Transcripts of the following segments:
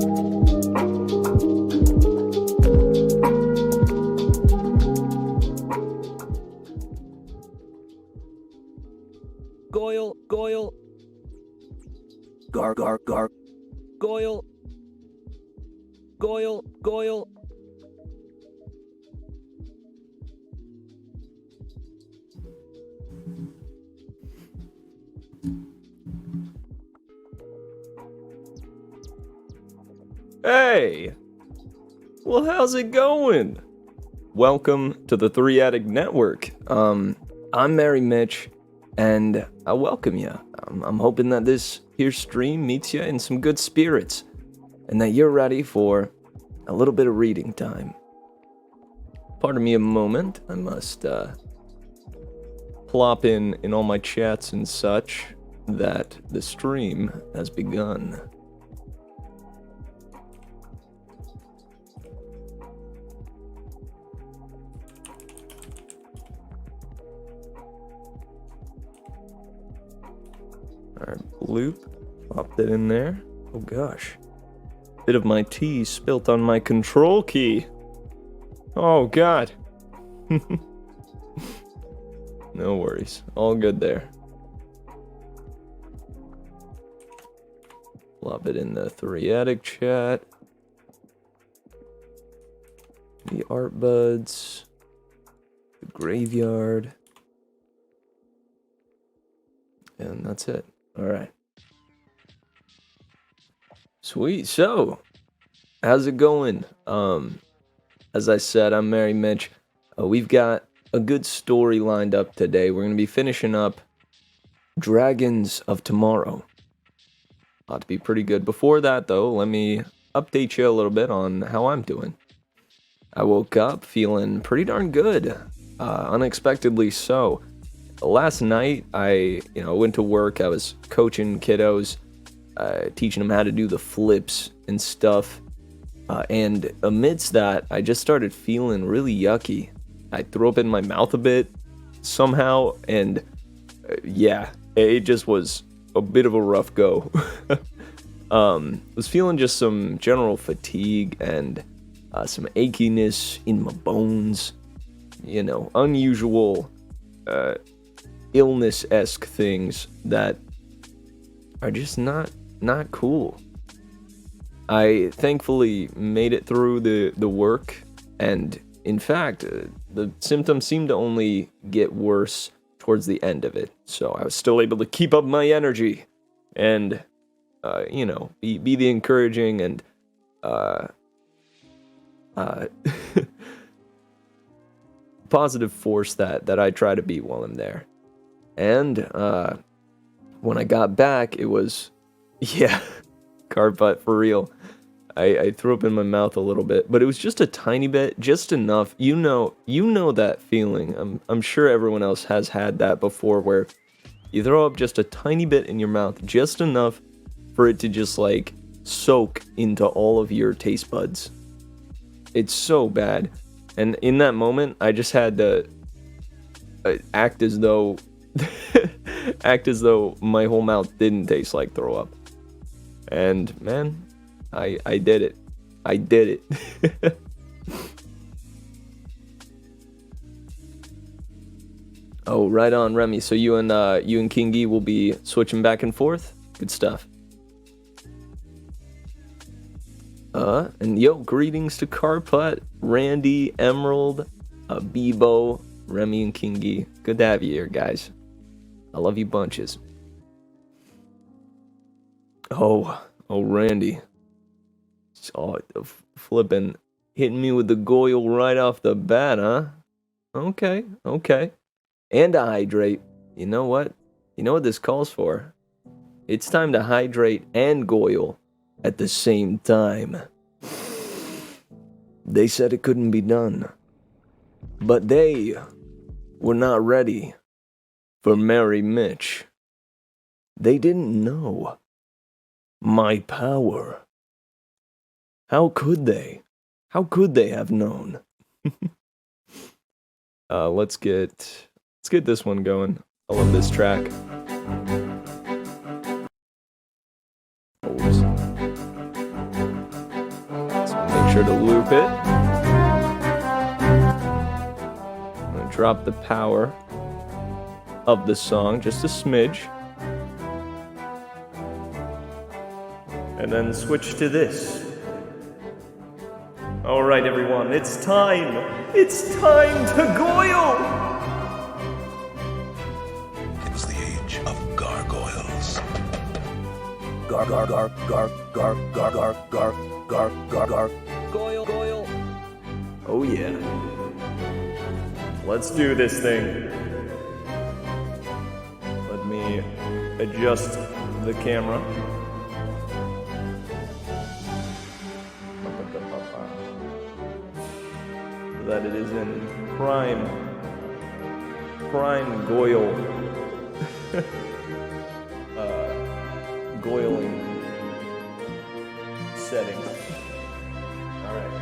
Goyle, Goyle. Gar, gar, gar. Goyle. Goyle, Goyle. Hey! Well, how's it going? Welcome to the Three Addict Network. I'm merrymitch, and I welcome you. I'm hoping that this here stream meets you in some good spirits, and that you're ready for a little bit of reading time. Pardon me a moment, I must plop in all my chats and such that the stream has begun. Alright, bloop. Popped it in there. Oh gosh. Bit of my tea spilt on my control key. Oh god. No worries. All good there. Plop it in the Three Addict chat. The art buds. The graveyard. And that's it. Alright. Sweet. So, how's it going? As I said, I'm merrymitch. We've got a good story lined up today. We're going to be finishing up Dragons of Tomorrow. Ought to be pretty good. Before that, though, let me update you a little bit on how I'm doing. I woke up feeling pretty darn good. Unexpectedly so. Last night, I went to work. I was coaching kiddos, teaching them how to do the flips and stuff. And amidst that, I just started feeling really yucky. I threw up in my mouth a bit somehow, and yeah, it just was a bit of a rough go. Was feeling just some general fatigue and some achiness in my bones. Unusual illness-esque things that are just not cool. I thankfully made it through the work, and in fact, the symptoms seemed to only get worse towards the end of it. So I was still able to keep up my energy and, be the encouraging and, positive force that I try to be while I'm there. And when I got back, it was, card butt for real. I threw up in my mouth a little bit, but it was just a tiny bit, just enough. You know that feeling. I'm sure everyone else has had that before, where you throw up just a tiny bit in your mouth, just enough for it to just like soak into all of your taste buds. It's so bad. And in that moment, I just had to act as though my whole mouth didn't taste like throw up. And man, I did it. I did it. Oh, right on, Remy. So you and Kingy will be switching back and forth? Good stuff. And greetings to Carput, Randy, Emerald, Bebo, Remy, and Kingy. Good to have you here, guys. I love you bunches. Oh, Randy. Oh, flipping, hitting me with the Goyle right off the bat, huh? Okay. And to hydrate. You know what? You know what this calls for? It's time to hydrate and Goyle at the same time. They said it couldn't be done. But they were not ready for merrymitch. They didn't know my power. How could they? How could they have known? Let's get this one going. I love this track. Oops. sure to loop it. I'm gonna drop the power of the song just a smidge. And then switch to this. Alright everyone, it's time! It's time to goyle! It was the age of gargoyles. Gar gar gar gar gar gar gar gar gar gar gar goyle goyle. Oh yeah. Let's do this thing. Let me adjust the camera. So that it is in prime goyle goiling setting. All right.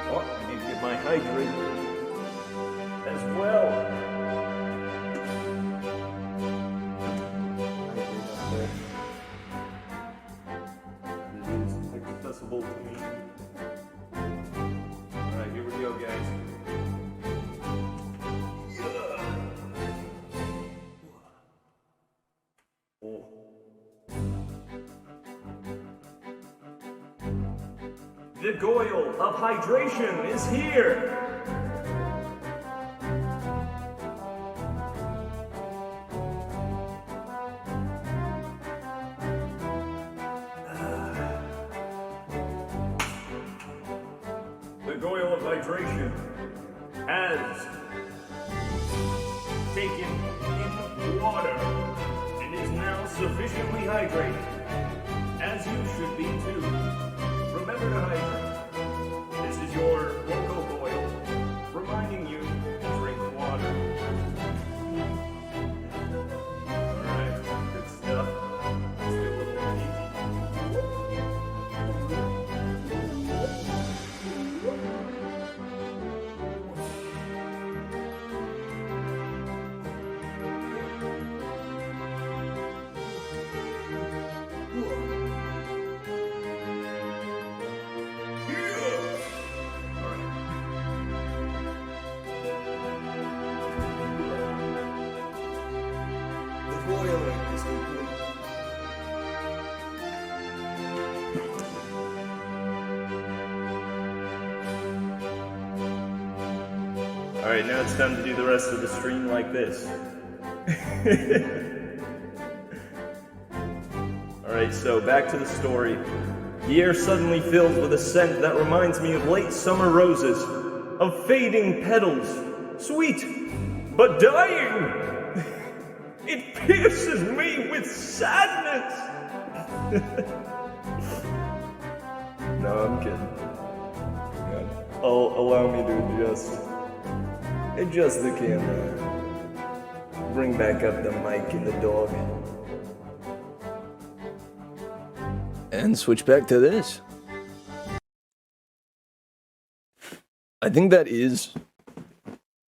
Oh, I need to get my hydrate as well. It is accessible to me. Alright, here we go, guys. Oh. The goyle of hydration is here! The goyle of hydration has taken in water and is now sufficiently hydrated, as you should be too. Remember to hydrate. This is your local goyle, reminding you to drink water. Alright, good stuff. Let's do a little peek. The boiling is complete. Alright, now it's time to do the rest of the stream like this. Alright, so back to the story. The air suddenly fills with a scent that reminds me of late summer roses, of fading petals, sweet, but dying. It pierces me with sadness. No, I'm kidding. Allow me to adjust the camera. Bring back up the mic and the dog. And switch back to this. I think that is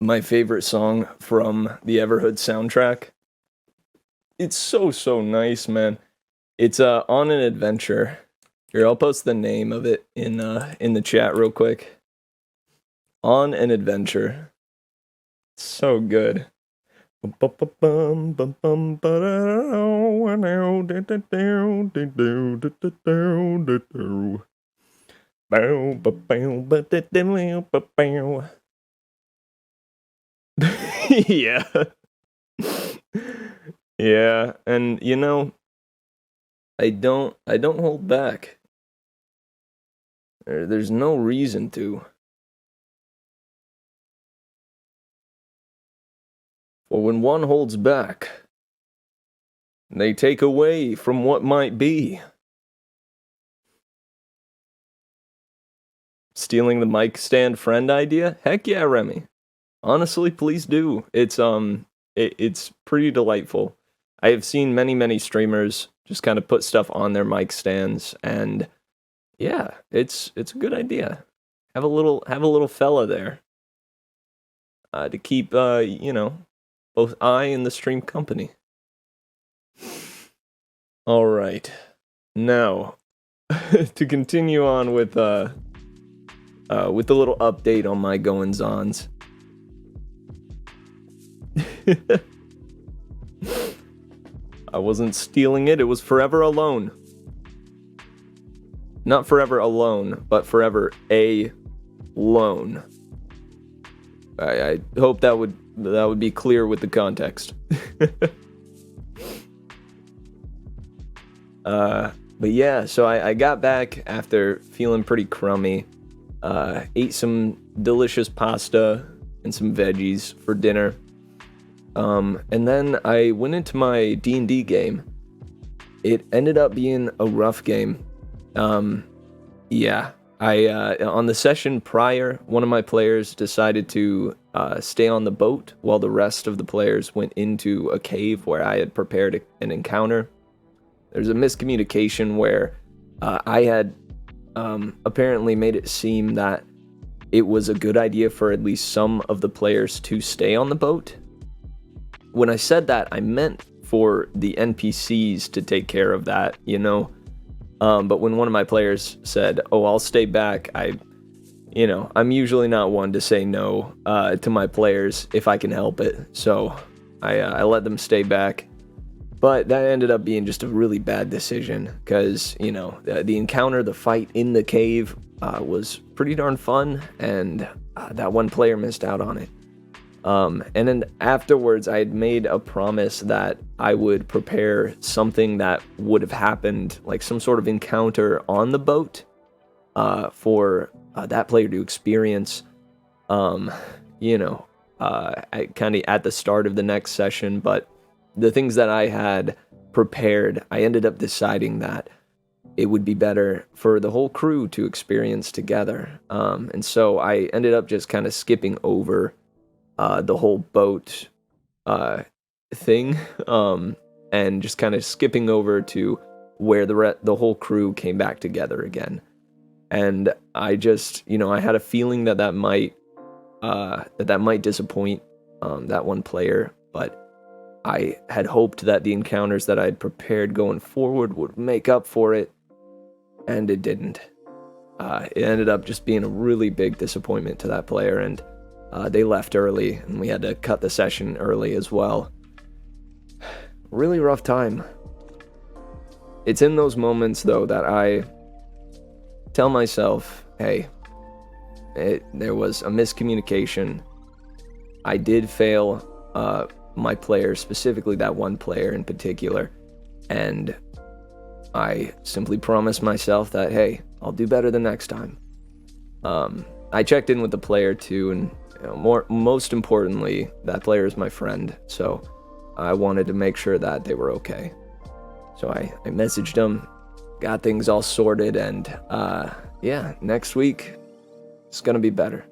my favorite song from the Everhood soundtrack. It's so nice, man. It's On an Adventure. Here, I'll post the name of it in the chat real quick. On an Adventure. It's so good. Yeah. Yeah, and you know, I don't hold back. There's no reason to. For when one holds back, they take away from what might be. Stealing the mic stand friend idea? Heck yeah, Remy. Honestly, please do. It's pretty delightful. I have seen many streamers just kind of put stuff on their mic stands, and yeah, it's a good idea. Have a little fella there to keep both I and the stream company. All right. Now, to continue on with the little update on my goings-ons. I wasn't stealing it. It was Forever Alone. Not Forever Alone, but Forever Alone. I hope that would be clear with the context. But yeah, so I got back after feeling pretty crummy. Ate some delicious pasta and some veggies for dinner. And then I went into my D&D game. It ended up being a rough game. Yeah, on the session prior, one of my players decided to stay on the boat while the rest of the players went into a cave where I had prepared an encounter. There's a miscommunication where I had apparently made it seem that it was a good idea for at least some of the players to stay on the boat. When I said that, I meant for the NPCs to take care of that, you know? But when one of my players said, "Oh, I'll stay back," I'm usually not one to say no to my players if I can help it. So I let them stay back. But that ended up being just a really bad decision because, the encounter, the fight in the cave was pretty darn fun, and that one player missed out on it. And then afterwards, I had made a promise that I would prepare something that would have happened, like some sort of encounter on the boat, for that player to experience, kind of at the start of the next session. But the things that I had prepared, I ended up deciding that it would be better for the whole crew to experience together. And so I ended up just kind of skipping over the whole boat thing, and just kind of skipping over to where the whole crew came back together again. And I just, I had a feeling that might disappoint that one player, but I had hoped that the encounters that I'd prepared going forward would make up for it, and it didn't. It ended up just being a really big disappointment to that player, and they left early, and we had to cut the session early as well. Really rough time. It's in those moments, though, that I tell myself, hey, there was a miscommunication. I did fail my player, specifically that one player in particular, and I simply promised myself that, hey, I'll do better the next time. I checked in with the player too, and most importantly, that player is my friend, so I wanted to make sure that they were okay. So I messaged them, got things all sorted, and next week it's gonna be better.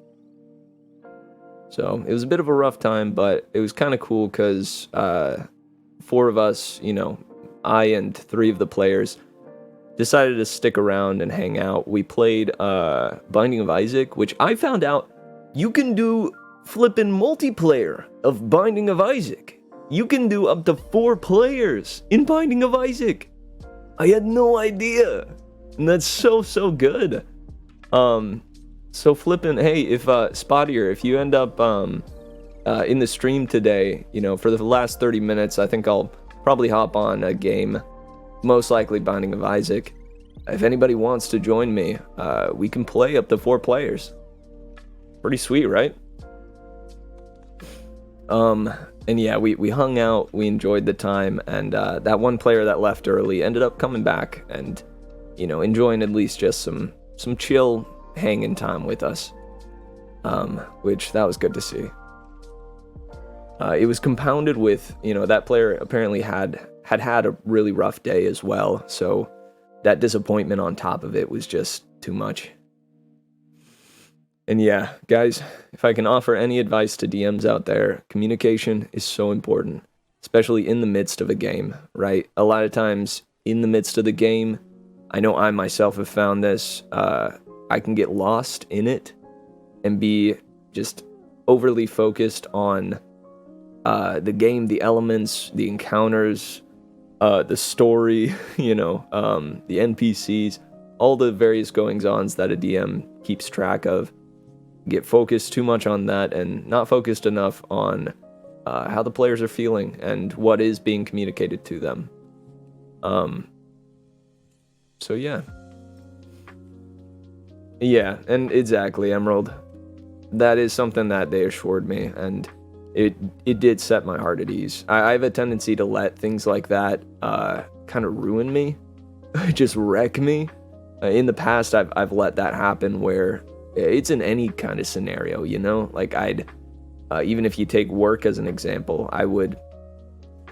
So it was a bit of a rough time, but it was kind of cool because 4 of us, I and 3 of the players decided to stick around and hang out. We played Binding of Isaac, which I found out you can do flippin' multiplayer of Binding of Isaac. You can do up to 4 players in Binding of Isaac. I had no idea. And that's so good. So flippin', hey, if Spottier, if you end up in the stream today, for the last 30 minutes, I think I'll probably hop on a game, most likely Binding of Isaac. If anybody wants to join me, we can play up to 4 players. Pretty sweet, right? And yeah, we hung out, we enjoyed the time, and that one player that left early ended up coming back and, enjoying at least just some chill hanging time with us, which that was good to see. It was compounded with, that player apparently had a really rough day as well, so that disappointment on top of it was just too much. And yeah, guys, if I can offer any advice to DMs out there, communication is so important, especially in the midst of a game, right? A lot of times in the midst of the game, I know I myself have found this, I can get lost in it and be just overly focused on the game, the elements, the encounters, the story, the NPCs, all the various goings-ons that a DM keeps track of. Get focused too much on that and not focused enough on how the players are feeling and what is being communicated to them. So yeah. Yeah, and exactly, Emerald. That is something that they assured me, and it did set my heart at ease. I have a tendency to let things like that kind of ruin me, just wreck me. In the past, I've let that happen where it's in any kind of scenario, Like I'd, even if you take work as an example, I would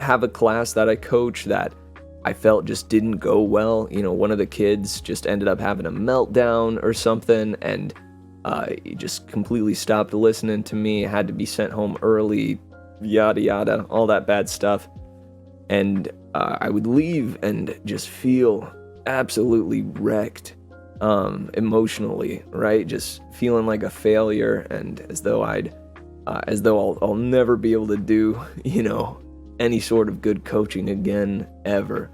have a class that I coach that I felt just didn't go well. One of the kids just ended up having a meltdown or something, and he just completely stopped listening to me, had to be sent home early, yada yada, all that bad stuff. And I would leave and just feel absolutely wrecked emotionally, right? Just feeling like a failure, and as though I'll never be able to do, any sort of good coaching again, ever.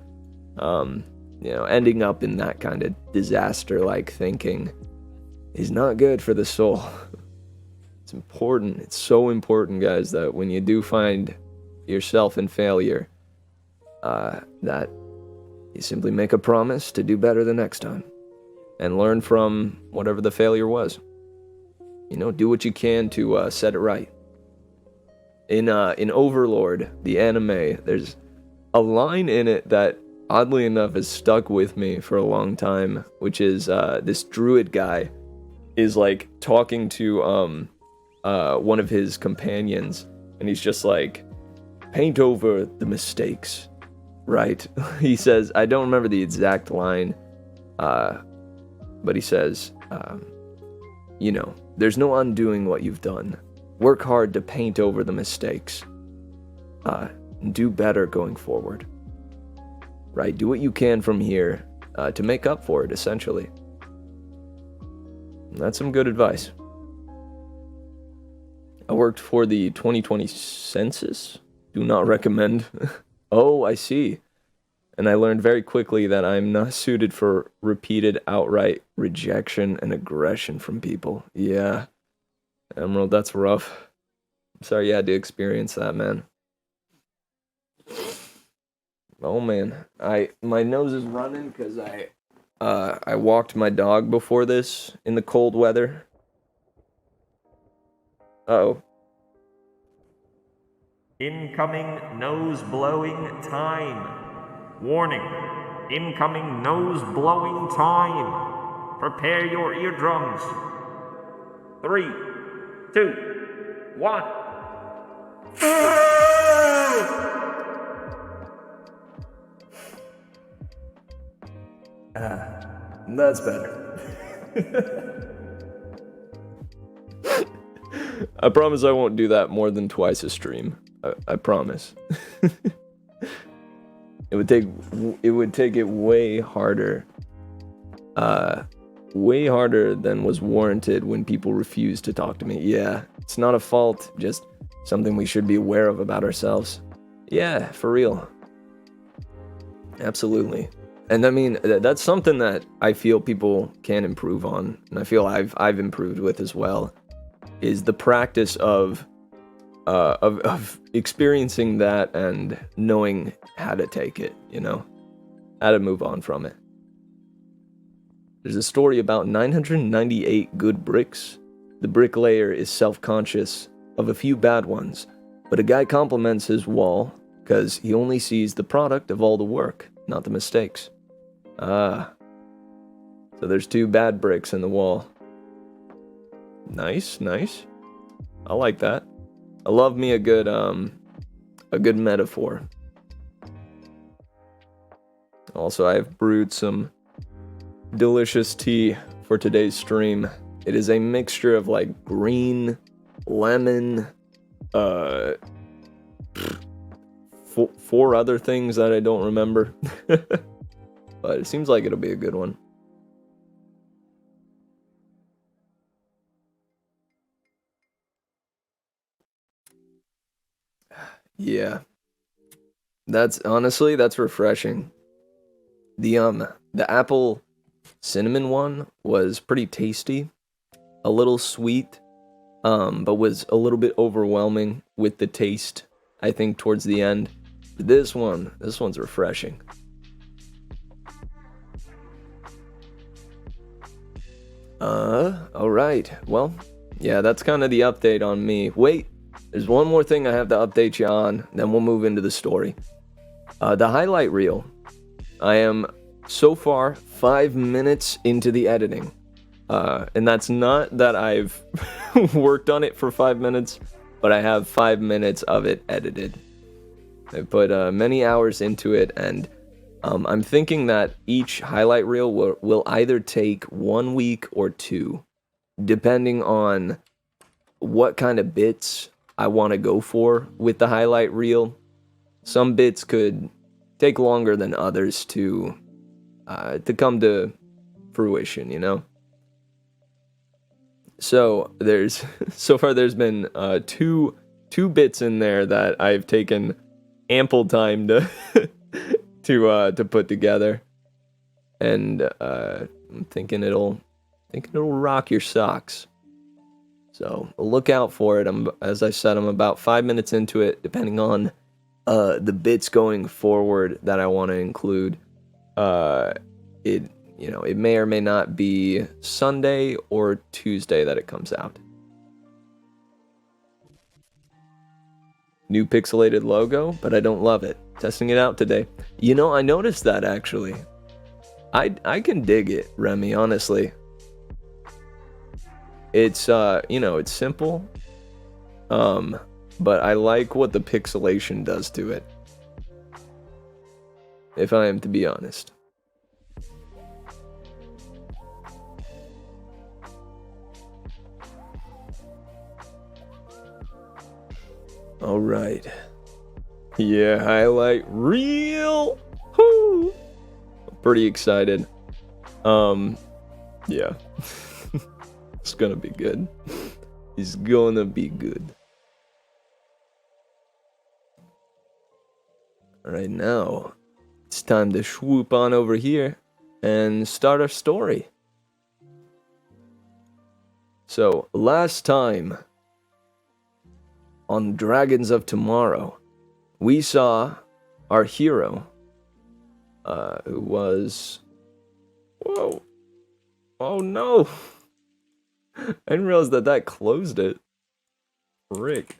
Ending up in that kind of disaster-like thinking is not good for the soul. It's important. It's so important, guys, that when you do find yourself in failure, that you simply make a promise to do better the next time and learn from whatever the failure was. Do what you can to set it right. In Overlord, the anime, there's a line in it that, oddly enough, has stuck with me for a long time, which is this druid guy is like talking to one of his companions, and he's just like, paint over the mistakes, right? He says, I don't remember the exact line, but he says, there's no undoing what you've done. Work hard to paint over the mistakes. Do better going forward. Right? Do what you can from here to make up for it, essentially. And that's some good advice. I worked for the 2020 census. Do not recommend. Oh, I see. And I learned very quickly that I'm not suited for repeated outright rejection and aggression from people. Yeah. Emerald, that's rough. I'm sorry you had to experience that, man. Oh man, my nose is running because I walked my dog before this in the cold weather. Uh-oh. Incoming nose blowing time. Warning. Incoming nose blowing time. Prepare your eardrums. 3, 2, 1. That's better. I promise I won't do that more than twice a stream. I promise. It would take it way harder than was warranted when people refused to talk to me. Yeah, it's not a fault, just something we should be aware of about ourselves. Yeah, for real. Absolutely. And I mean, that's something that I feel people can improve on, and I feel I've improved with as well, is the practice of experiencing that and knowing how to take it, how to move on from it. There's a story about 998 good bricks. The bricklayer is self-conscious of a few bad ones, but a guy compliments his wall because he only sees the product of all the work, not the mistakes. So there's 2 bad bricks in the wall. Nice. I like that. I love me a good metaphor. Also, I have brewed some delicious tea for today's stream. It is a mixture of like green, lemon, 4 other things that I don't remember. But it seems like it'll be a good one. Yeah. That's refreshing. The apple cinnamon one was pretty tasty, a little sweet, but was a little bit overwhelming with the taste, I think, towards the end. This one's refreshing. Alright. Well, yeah, that's kind of the update on me. Wait, there's one more thing I have to update you on, then we'll move into the story. The highlight reel. I am, so far, 5 minutes into the editing. And that's not that I've worked on it for 5 minutes, but I have 5 minutes of it edited. I put many hours into it, and I'm thinking that each highlight reel will either take 1 week or 2, depending on what kind of bits I want to go for with the highlight reel. Some bits could take longer than others to come to fruition, you know? So so far there's been two bits in there that I've taken ample time to to put together, and I'm thinking it'll rock your socks. So look out for it. As I said, I'm about 5 minutes into it, depending on the bits going forward that I want to include. It may or may not be Sunday or Tuesday that it comes out. New pixelated logo, but I don't love it. Testing it out today. I noticed that actually. I can dig it, Remy, honestly. It's it's simple. But I like what the pixelation does to it. If I am to be honest. All right. Yeah, highlight reel. Woo! I'm pretty excited. Yeah. It's gonna be good. It's gonna be good. Alright, now it's time to swoop on over here and start our story. So, last time on Dragons of Tomorrow, we saw our hero, who was... Whoa. Oh no! I didn't realize that closed it. Frick.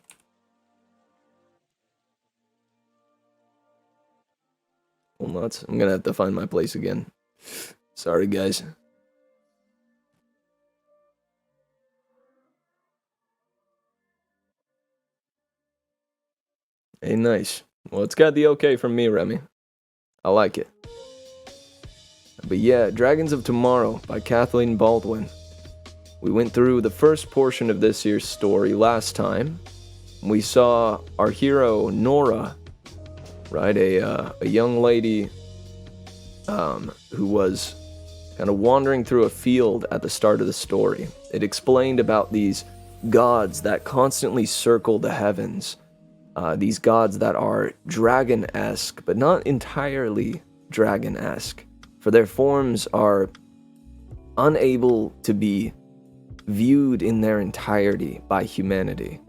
Well, nuts. I'm gonna have to find my place again. Sorry, guys. Hey, nice. Well, it's got the okay from me, Remy. I like it. But yeah, Dragons of Tomorrow by Kathleen Baldwin. We went through the first portion of this year's story last time. We saw our hero, Nora, right? A young lady who was kind of wandering through a field at the start of the story. It explained about these gods that constantly circle the heavens. These gods that are dragon-esque, but not entirely dragon-esque, for their forms are unable to be viewed in their entirety by humanity,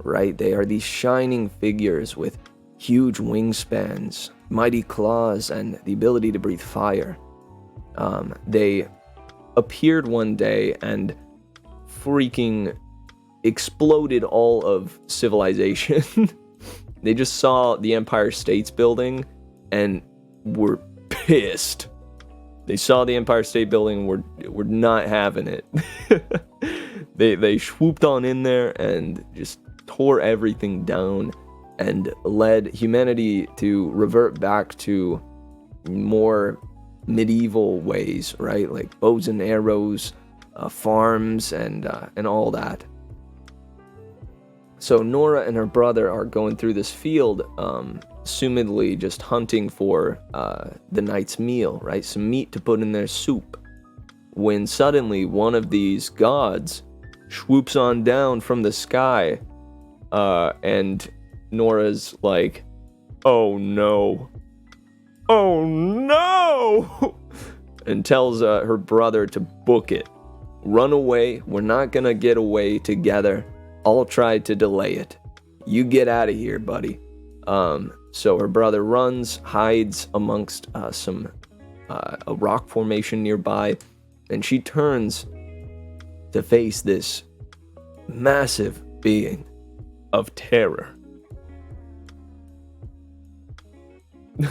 right? They are these shining figures with huge wingspans, mighty claws, and the ability to breathe fire. They appeared one day and freaking exploded all of civilization. They just saw the Empire State's building and were pissed. They saw the Empire State Building and were not having it. They swooped on in there and just tore everything down and led humanity to revert back to more medieval ways, right? Like bows and arrows, farms, and all that. So Nora and her brother are going through this field, assumedly just hunting for the night's meal, right? Some meat to put in their soup. When suddenly one of these gods swoops on down from the sky and Nora's like, oh no, and tells her brother to book it. Run away, we're not gonna get away together. I'll try to delay it. You get out of here, buddy. So her brother runs, hides amongst a rock formation nearby, and she turns to face this massive being of terror.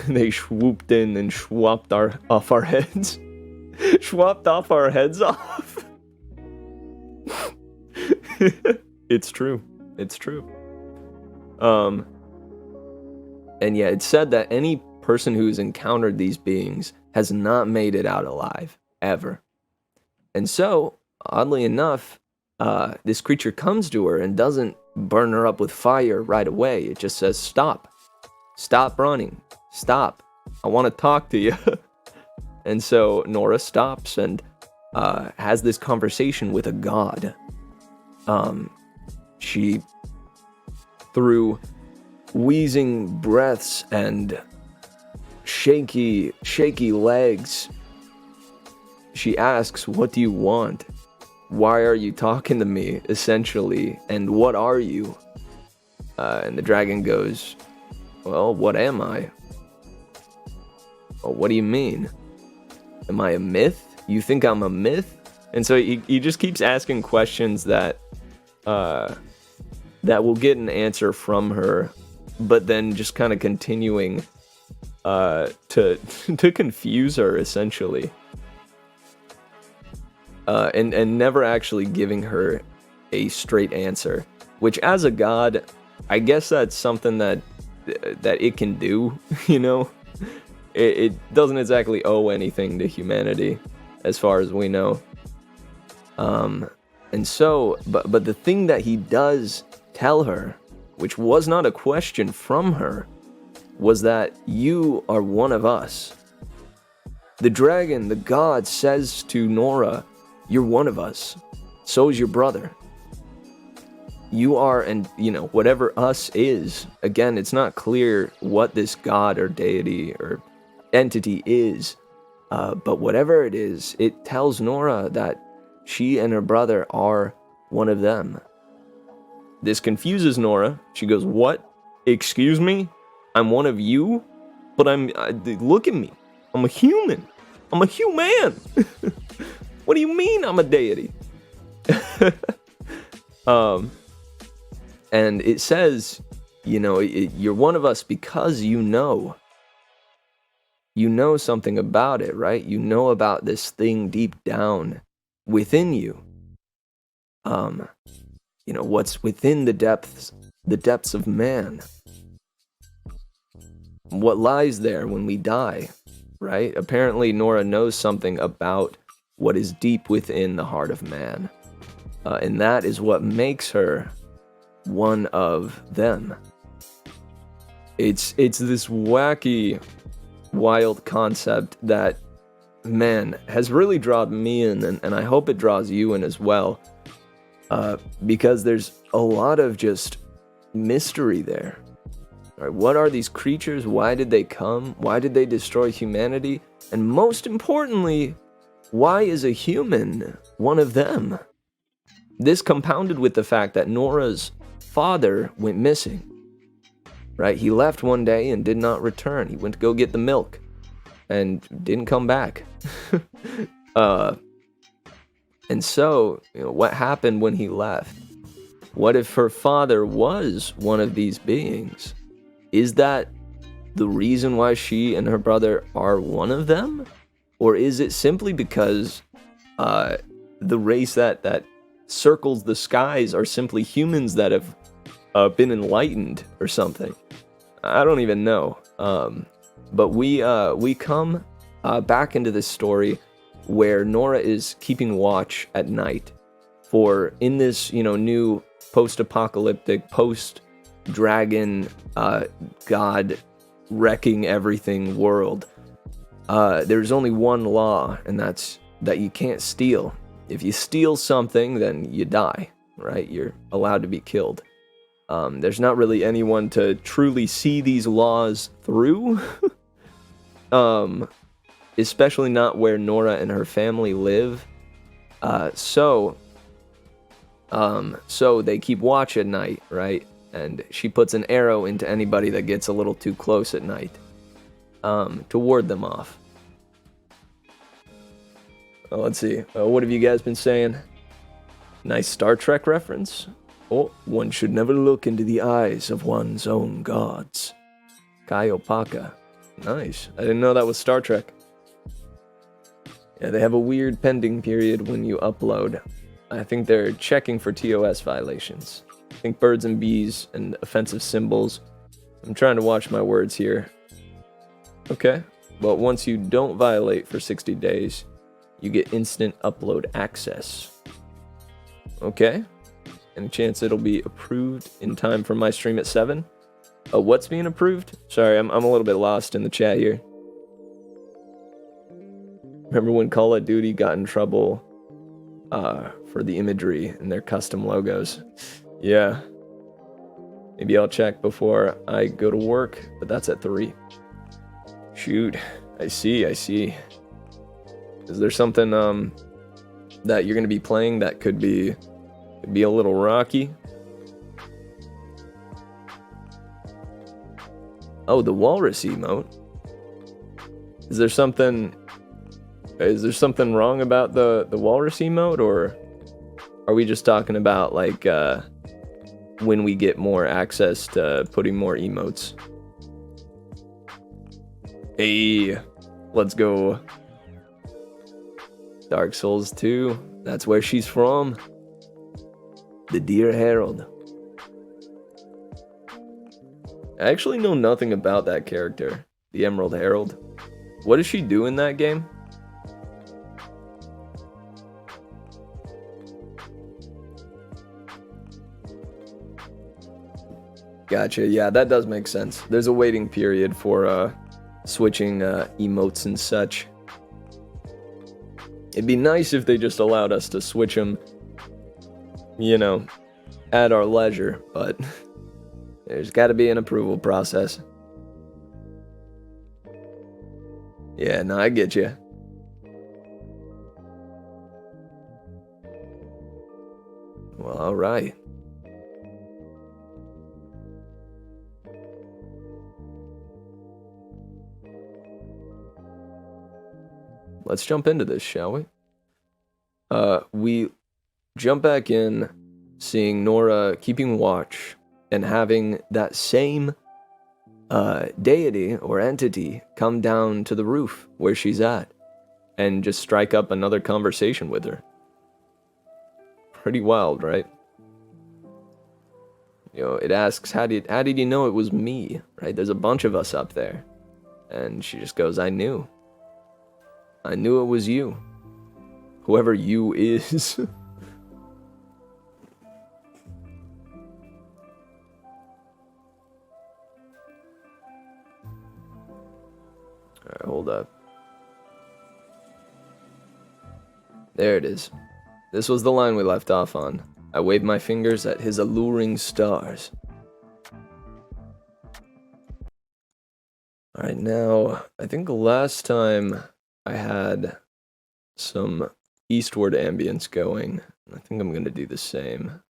They swooped in and swapped off our heads. Swapped off our heads off. It's true. It's true. And yeah, it's said that any person who's encountered these beings has not made it out alive, ever. And so, oddly enough, this creature comes to her and doesn't burn her up with fire right away. It just says, stop. Stop running. Stop. I want to talk to you. And so Nora stops and has this conversation with a god. She, through wheezing breaths and shaky legs, she asks, what do you want? Why are you talking to me, essentially? And what are you? And the dragon goes, well, what am I? Well, what do you mean? Am I a myth? You think I'm a myth? And so he just keeps asking questions that will get an answer from her, but then just kind of continuing to confuse her, essentially. And never actually giving her a straight answer. Which, as a god, I guess that's something that it can do, you know? It doesn't exactly owe anything to humanity, as far as we know. And so, but the thing that he does tell her, which was not a question from her, was that you are one of us. The dragon, the god, says to Nora, you're one of us. So is your brother. You are, and whatever us is, again, it's not clear what this god or deity or entity is, but whatever it is, it tells Nora that she and her brother are one of them. This confuses Nora. She goes, what? Excuse me? I'm one of you? But look at me. I'm a human. I'm a human. What do you mean I'm a deity? And it says, you're one of us because you know something about it, right? You know about this thing deep down within you. What's within the depths of man. What lies there when we die, right? Apparently Nora knows something about what is deep within the heart of man. And that is what makes her one of them. It's this wacky, wild concept that, man, has really drawn me in, and I hope it draws you in as well. Because there's a lot of just mystery there. Right, what are these creatures? Why did they come? Why did they destroy humanity? And most importantly, why is a human one of them? This compounded with the fact that Nora's father went missing. Right? He left one day and did not return. He went to go get the milk and didn't come back. And so, what happened when he left? What if her father was one of these beings? Is that the reason why she and her brother are one of them? Or is it simply because the race that circles the skies are simply humans that have been enlightened or something? I don't even know. But we come back into this story where Nora is keeping watch at night for, in this new post-apocalyptic, post-dragon, god wrecking everything world. There's only one law, and that's that you can't steal. If you steal something, then you die, right? You're allowed to be killed. There's not really anyone to truly see these laws through. Especially not where Nora and her family live. So they keep watch at night, right? And she puts an arrow into anybody that gets a little too close at night, to ward them off. Let's see. What have you guys been saying? Nice Star Trek reference. Oh, one should never look into the eyes of one's own gods. Kaiopaka. Nice. I didn't know that was Star Trek. Yeah, they have a weird pending period when you upload. I think they're checking for TOS violations. I think birds and bees and offensive symbols. I'm trying to watch my words here. Okay. Well, once you don't violate for 60 days, you get instant upload access. Okay. Any chance it'll be approved in time for my stream at 7? What's being approved? Sorry, I'm a little bit lost in the chat here. Remember when Call of Duty got in trouble for the imagery in their custom logos? Yeah. Maybe I'll check before I go to work, but that's at 3. Shoot. I see. Is there something that you're going to be playing that could be a little rocky? Oh, the walrus emote. Is there something wrong about the walrus emote, or are we just talking about like when we get more access to putting more emotes? Hey, let's go. Dark Souls 2, that's where she's from. The Deer Herald. I actually know nothing about that character, the Emerald Herald. What does she do in that game? Gotcha, yeah, that does make sense. There's a waiting period for switching emotes and such. It'd be nice if they just allowed us to switch them, you know, at our leisure, but there's got to be an approval process. Yeah, no, I get you. Well, all right. Let's jump into this, shall we? We jump back in, seeing Nora keeping watch and having that same deity or entity come down to the roof where she's at and just strike up another conversation with her. Pretty wild, right? You know, it asks, how did you know it was me? Right? There's a bunch of us up there. And she just goes, I knew it was you. Whoever you is. Alright, hold up. There it is. This was the line we left off on. I waved my fingers at his alluring stars. Alright, now, I think last time I had some eastward ambience going. I think I'm going to do the same.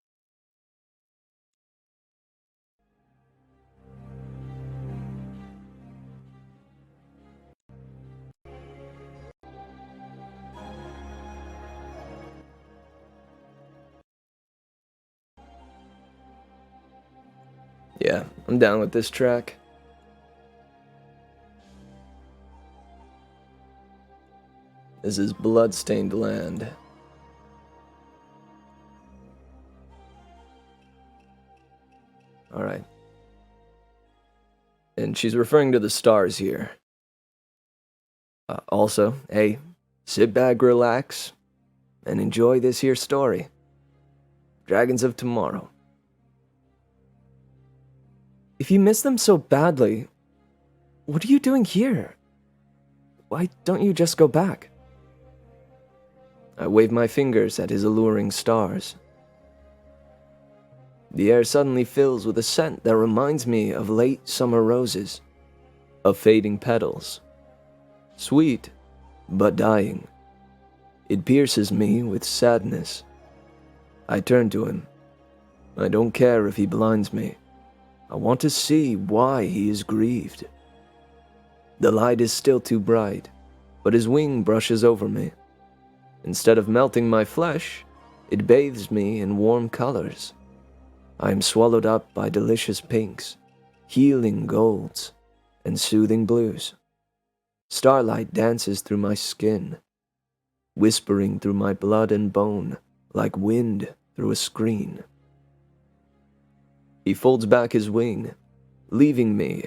Yeah, I'm down with this track. This is blood-stained land. Alright. And she's referring to the stars here. Also, hey, sit back, relax, and enjoy this here story. Dragons of Tomorrow. If you miss them so badly, what are you doing here? Why don't you just go back? I waved my fingers at his alluring stars. The air suddenly fills with a scent that reminds me of late summer roses, of fading petals. Sweet, but dying. It pierces me with sadness. I turn to him. I don't care if he blinds me. I want to see why he is grieved. The light is still too bright, but his wing brushes over me. Instead of melting my flesh, it bathes me in warm colors. I am swallowed up by delicious pinks, healing golds, and soothing blues. Starlight dances through my skin, whispering through my blood and bone like wind through a screen. He folds back his wing, leaving me,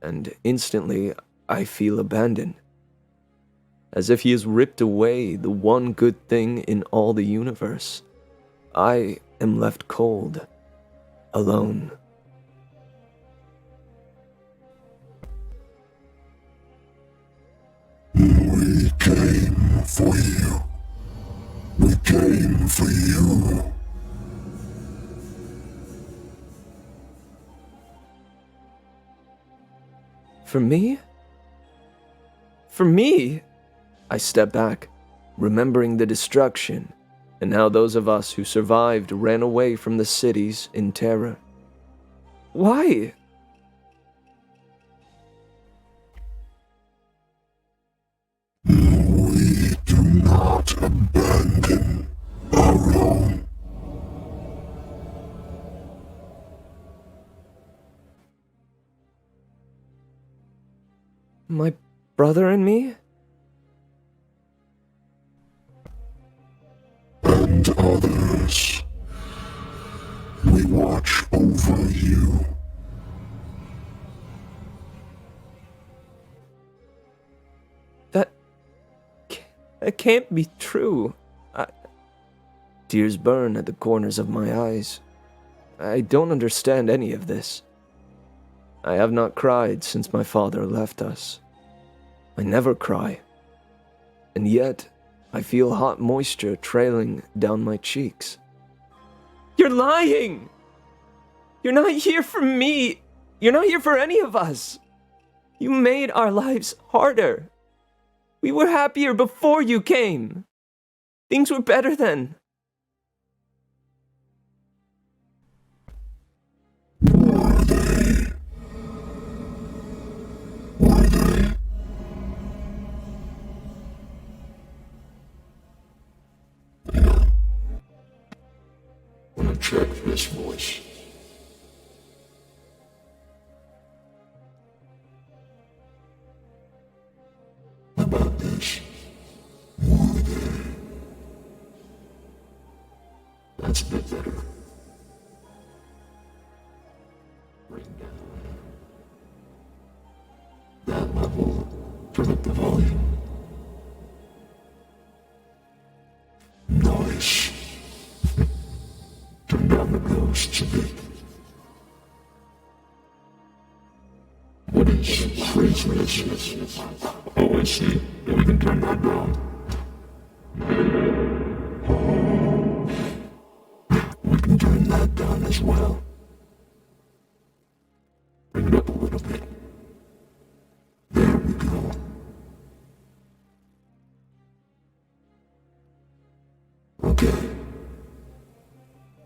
and instantly I feel abandoned. As if he has ripped away the one good thing in all the universe. I am left cold, alone. We came for you. We came for you. For me? For me? I step back, remembering the destruction, and how those of us who survived ran away from the cities in terror. Why? We do not abandon our own. My brother and me? And others. We watch over you. That can't be true. Tears burn at the corners of my eyes. I don't understand any of this. I have not cried since my father left us. I never cry. And yet, I feel hot moisture trailing down my cheeks. You're lying! You're not here for me! You're not here for any of us! You made our lives harder. We were happier before you came. Things were better then. Were they? Were they? Hang on. I'm gonna check this voice. How about this? Were they? That's a bit better. Bring down that level. Turn up the volume. Nice. Turn down the ghosts a bit. What is craziness? Oh, I see. Yeah, we can turn that down. We can turn that down as well. Bring it up a little bit. There we go. Okay.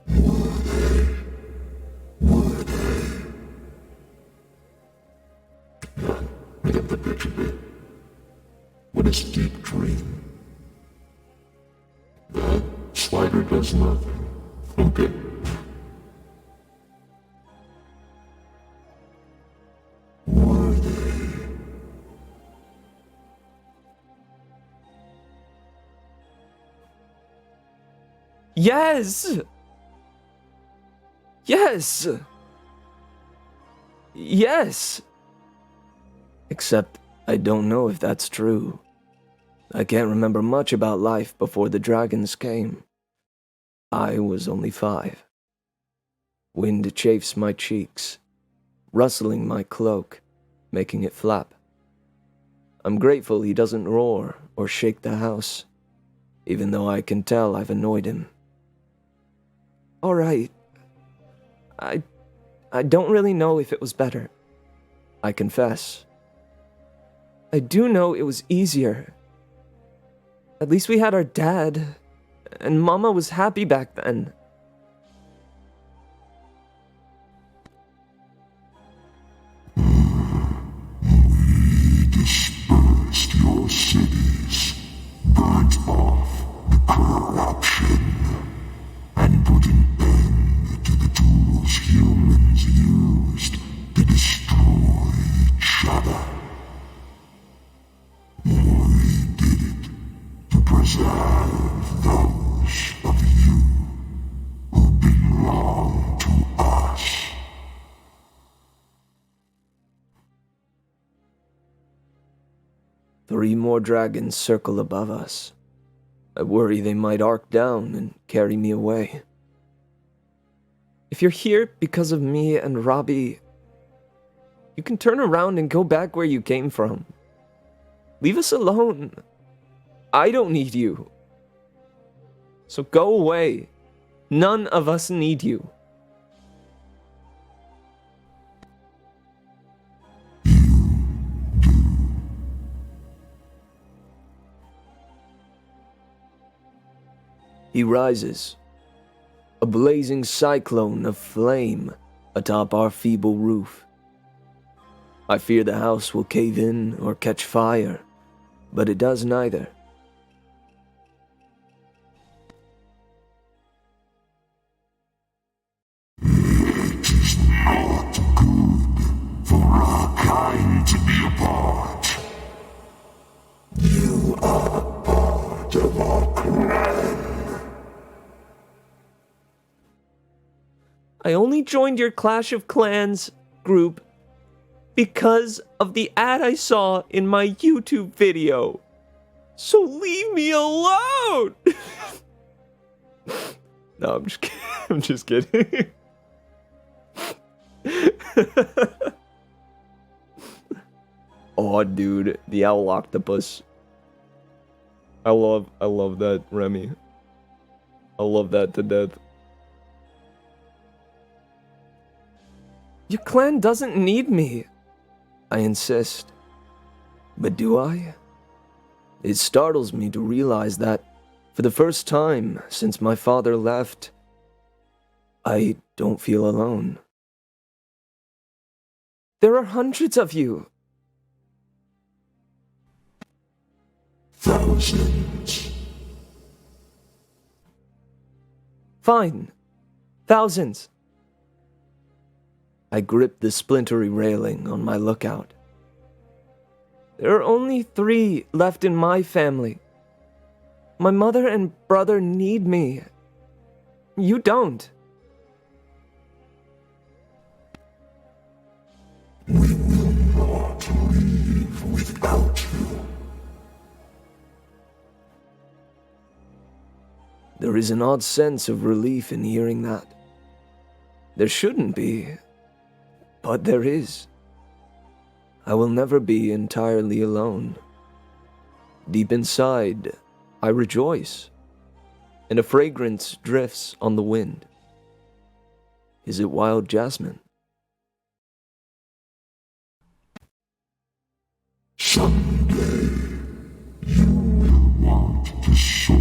Were they? Were they? Yeah, I get the picture bit. What is deep dream? That slider does nothing. Okay. Were they? Yes! Yes! Yes! Except I don't know if that's true. I can't remember much about life before the dragons came. I was only 5. Wind chafes my cheeks, rustling my cloak, making it flap. I'm grateful he doesn't roar or shake the house, even though I can tell I've annoyed him. All right, I don't really know if it was better. I confess. I do know it was easier. At least we had our dad, and Mama was happy back then. Dispersed your cities, burnt off the corruption, and put an end to the tools humans used to destroy each other. We did it to preserve those of you who belong to us. Three more dragons circle above us. I worry they might arc down and carry me away. If you're here because of me and Robbie, you can turn around and go back where you came from. Leave us alone. I don't need you. So go away. None of us need you. He rises, a blazing cyclone of flame atop our feeble roof. I fear the house will cave in or catch fire, but it does neither. It is not good for our kind to be apart. You are part of our clan. I only joined your Clash of Clans group because of the ad I saw in my YouTube video. So leave me alone! No, I'm just kidding. I'm just kidding. Oh, dude, the owl octopus. I love that, Remy. I love that to death. Your clan doesn't need me, I insist. But do I? It startles me to realize that, for the first time since my father left, I don't feel alone. There are hundreds of you. Thousands. Fine. Thousands. I grip the splintery railing on my lookout. There are only 3 left in my family. My mother and brother need me. You don't. We will not leave without you. There is an odd sense of relief in hearing that. There shouldn't be, but there is. I will never be entirely alone. Deep inside, I rejoice, and a fragrance drifts on the wind. Is it wild jasmine? Someday, you will want to soar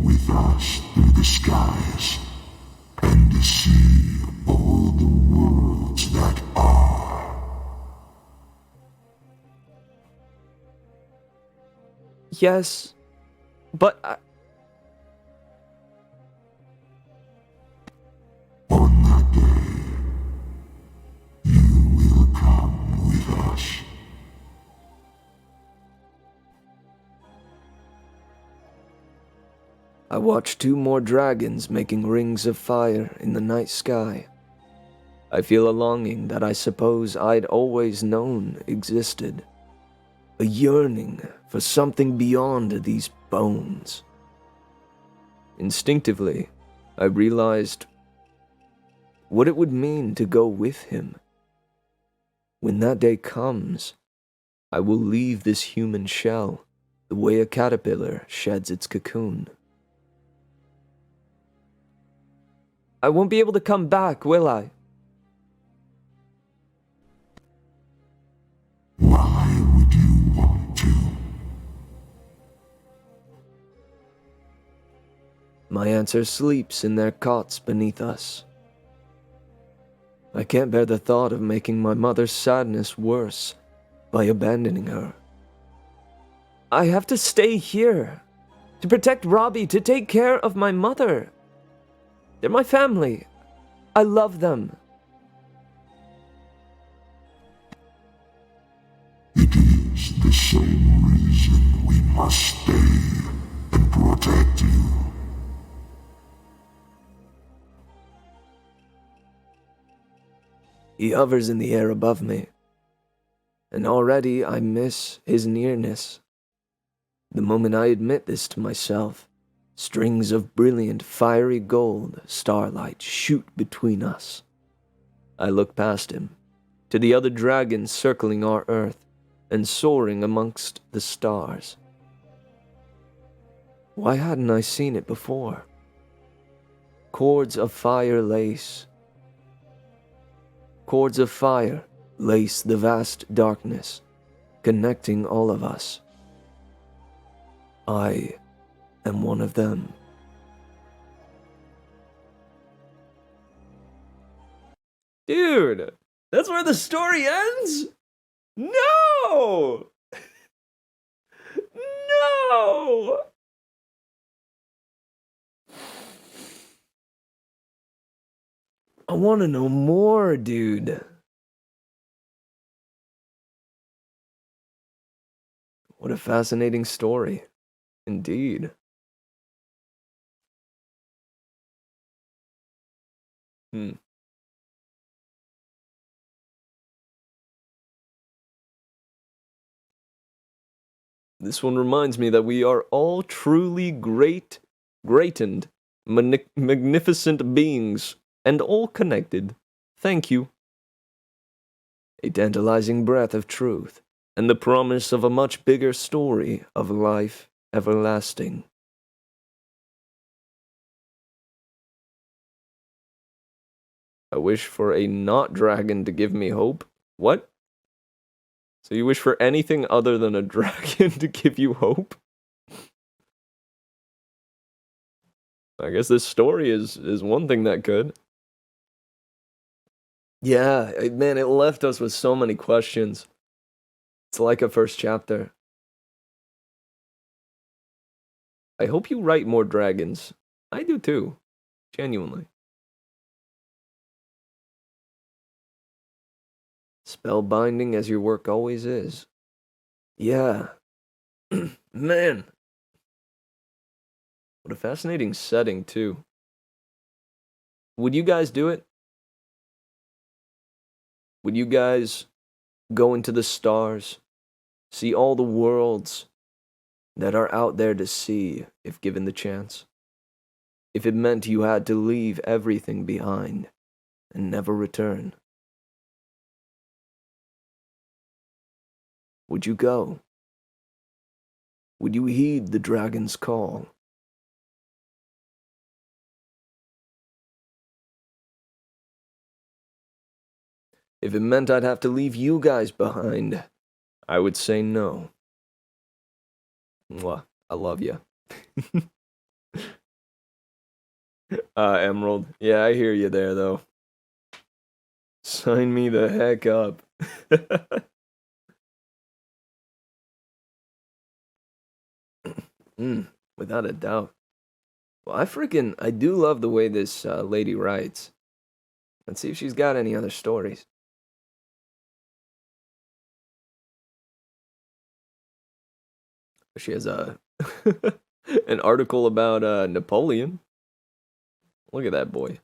with us through the skies and to see all the worlds that are. Yes, but On that day, you will come with us. I watch 2 more dragons making rings of fire in the night sky. I feel a longing that I suppose I'd always known existed. A yearning for something beyond these bones. Instinctively, I realized what it would mean to go with him. When that day comes, I will leave this human shell the way a caterpillar sheds its cocoon. I won't be able to come back, will I? Why would you want to? My answer sleeps in their cots beneath us. I can't bear the thought of making my mother's sadness worse by abandoning her. I have to stay here to protect Robbie, to take care of my mother. They're my family. I love them. It is the same reason we must stay and protect you. He hovers in the air above me, and already I miss his nearness. The moment I admit this to myself, strings of brilliant, fiery gold starlight shoot between us. I look past him, to the other dragons circling our earth and soaring amongst the stars. Why hadn't I seen it before? Cords of fire lace. Cords of fire lace the vast darkness, connecting all of us. I am one of them. Dude, that's where the story ends? No! No! I want to know more, dude. What a fascinating story. Indeed. This one reminds me that we are all truly great and magnificent beings, and all connected. Thank you. A tantalizing breath of truth, and the promise of a much bigger story of life everlasting. I wish for a not dragon to give me hope. What? So you wish for anything other than a dragon to give you hope? I guess this story is one thing that could. Yeah, man, it left us with so many questions. It's like a first chapter. I hope you write more dragons. I do too. Genuinely. Spellbinding as your work always is. Yeah. Man. What a fascinating setting, too. Would you guys do it? Would you guys go into the stars, see all the worlds that are out there to see if given the chance? If it meant you had to leave everything behind and never return? Would you go? Would you heed the dragon's call? If it meant I'd have to leave you guys behind, I would say no. Mwah, I love you. Emerald. Yeah, I hear you there, though. Sign me the heck up. Without a doubt. Well, I do love the way this lady writes. Let's see if she's got any other stories. She has a an article about Napoleon. Look at that boy.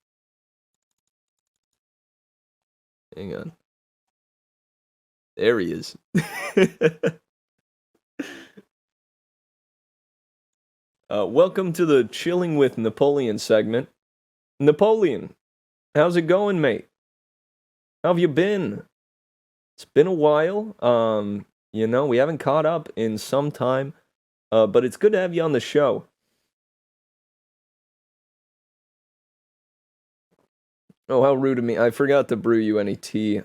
Hang on. There he is. Welcome to the Chilling with Napoleon segment. Napoleon, how's it going, mate? How have you been? It's been a while. We haven't caught up in some time, but it's good to have you on the show. Oh, how rude of me. I forgot to brew you any tea.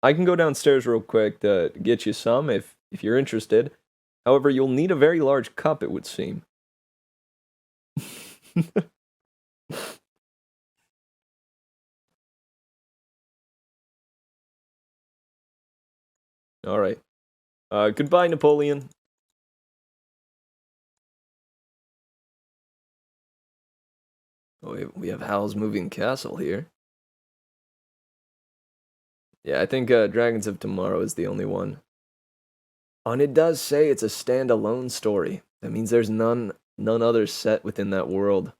I can go downstairs real quick to get you some if you're interested. However, you'll need a very large cup, it would seem. All right. Goodbye, Napoleon. Oh, we have Hal's Moving Castle here. Yeah, I think Dragons of Tomorrow is the only one. Oh, and it does say it's a standalone story. That means there's none others set within that world.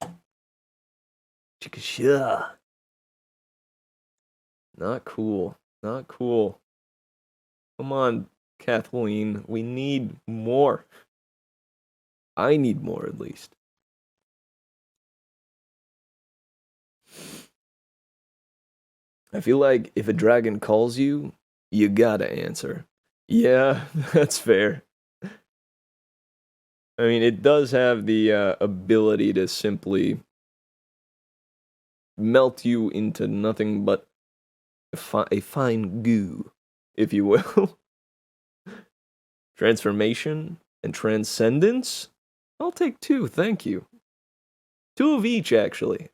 Chicka. Not cool. Not cool. Come on, Kathleen. We need more. I need more, at least. I feel like if a dragon calls you, you gotta answer. Yeah, that's fair. I mean, it does have the ability to simply melt you into nothing but a fine goo, if you will. Transformation and transcendence? I'll take 2, thank you. 2 of each, actually.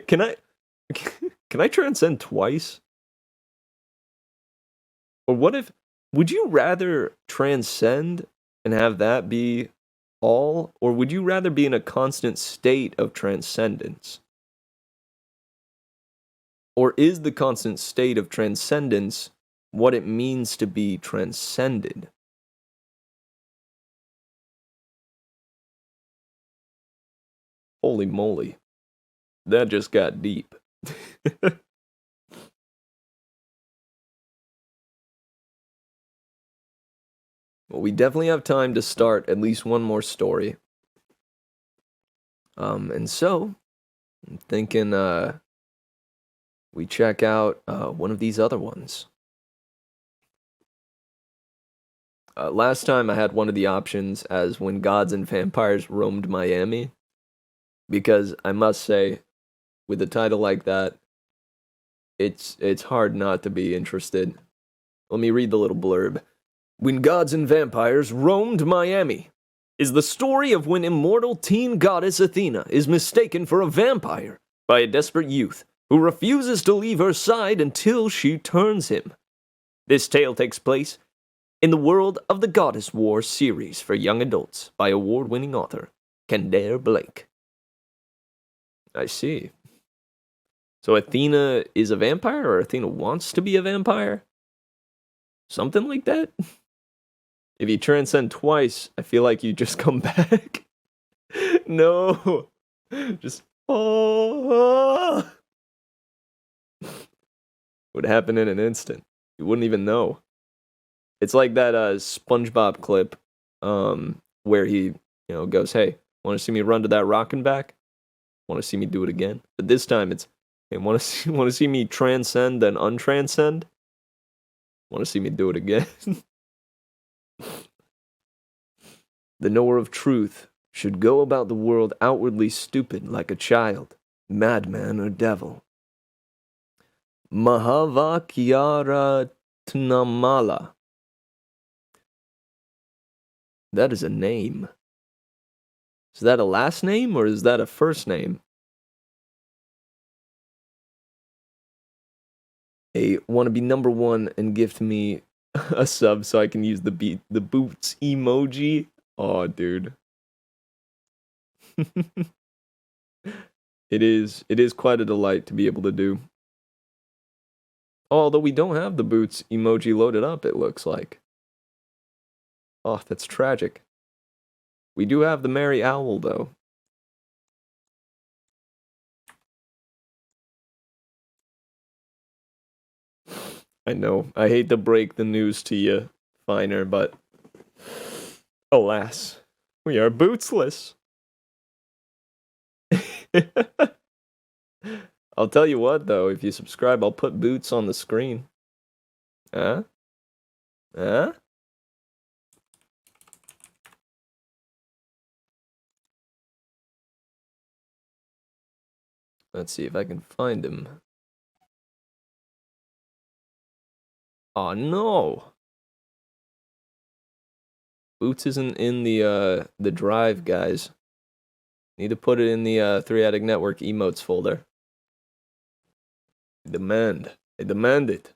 Can I transcend twice? Or what if, would you rather transcend and have that be all, or would you rather be in a constant state of transcendence? Or is the constant state of transcendence what it means to be transcended? Holy moly. That just got deep. Well, we definitely have time to start at least one more story. And so, I'm thinking we check out one of these other ones. Last time I had one of the options as When Gods and Vampires Roamed Miami, because I must say, with a title like that, it's hard not to be interested. Let me read the little blurb. When Gods and Vampires Roamed Miami is the story of when immortal teen goddess Athena is mistaken for a vampire by a desperate youth who refuses to leave her side until she turns him. This tale takes place in the world of the Goddess War series for young adults by award-winning author Kendare Blake. I see. So Athena is a vampire, or Athena wants to be a vampire? Something like that? If you transcend twice, I feel like you just come back. No. Just, oh. Would happen in an instant. You wouldn't even know. It's like that SpongeBob clip where he, goes, hey, want to see me run to that rock and back? Want to see me do it again? But this time it's, hey, want to see me transcend and untranscend? Want to see me do it again? The knower of truth should go about the world outwardly stupid like a child, madman or devil. Mahavakyara. That is a name. Is that a last name or is that a first name? Hey, want to be number 1 and gift me a sub so I can use the boots emoji? Oh, dude. It is quite a delight to be able to do. Although we don't have the boots emoji loaded up, it looks like. Oh, that's tragic. We do have the Merry Owl, though. I know. I hate to break the news to you, Finer, but alas, we are bootsless. I'll tell you what, though, if you subscribe, I'll put boots on the screen. Huh? Huh? Let's see if I can find him. Oh no. Boots isn't in the drive, guys. Need to put it in the Three-Addict Network emotes folder. I demand it.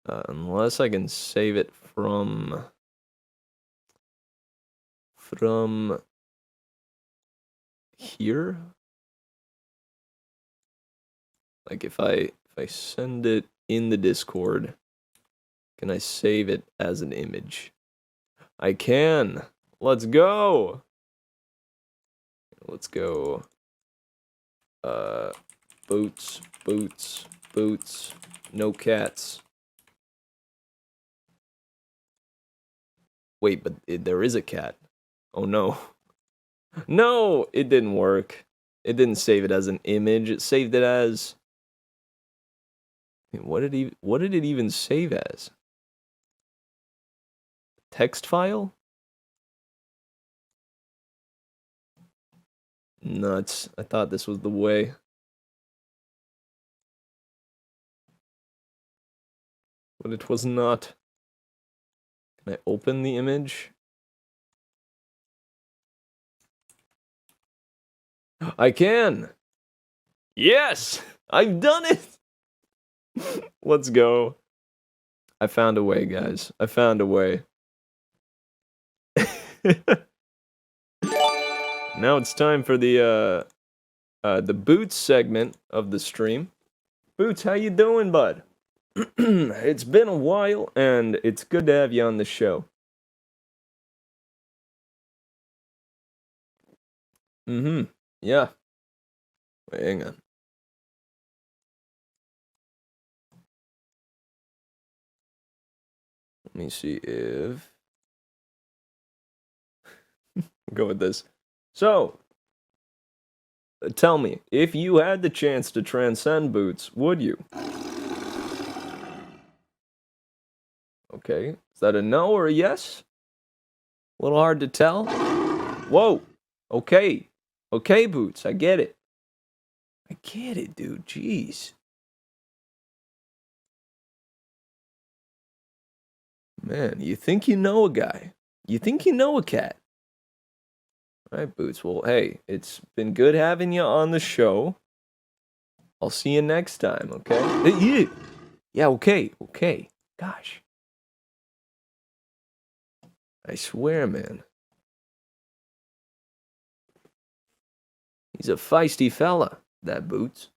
Unless I can save it from here. Like if I send it in the Discord, can I save it as an image? I can. Let's go. Let's go. Boots, no cats. Wait, but there is a cat. Oh no. No, it didn't work. It didn't save it as an image. It saved it as... What did it even save as? Text file? Nuts. I thought this was the way. But it was not. Can I open the image? I can! Yes! I've done it! Let's go. I found a way, guys. I found a way. Now it's time for the Boots segment of the stream. Boots, how you doing, bud? It's been a while, and it's good to have you on the show. Yeah. Wait, hang on. Let me see if... go with this. So, tell me, if you had the chance to transcend Boots, would you? Okay, is that a no or a yes? A little hard to tell. Whoa, okay. Okay, Boots, I get it. I get it, dude, jeez. Man, you think you know a guy. You think you know a cat. All right, Boots, well, hey, it's been good having you on the show. I'll see you next time, okay? Yeah, okay. Gosh. I swear, man. He's a feisty fella, that Boots.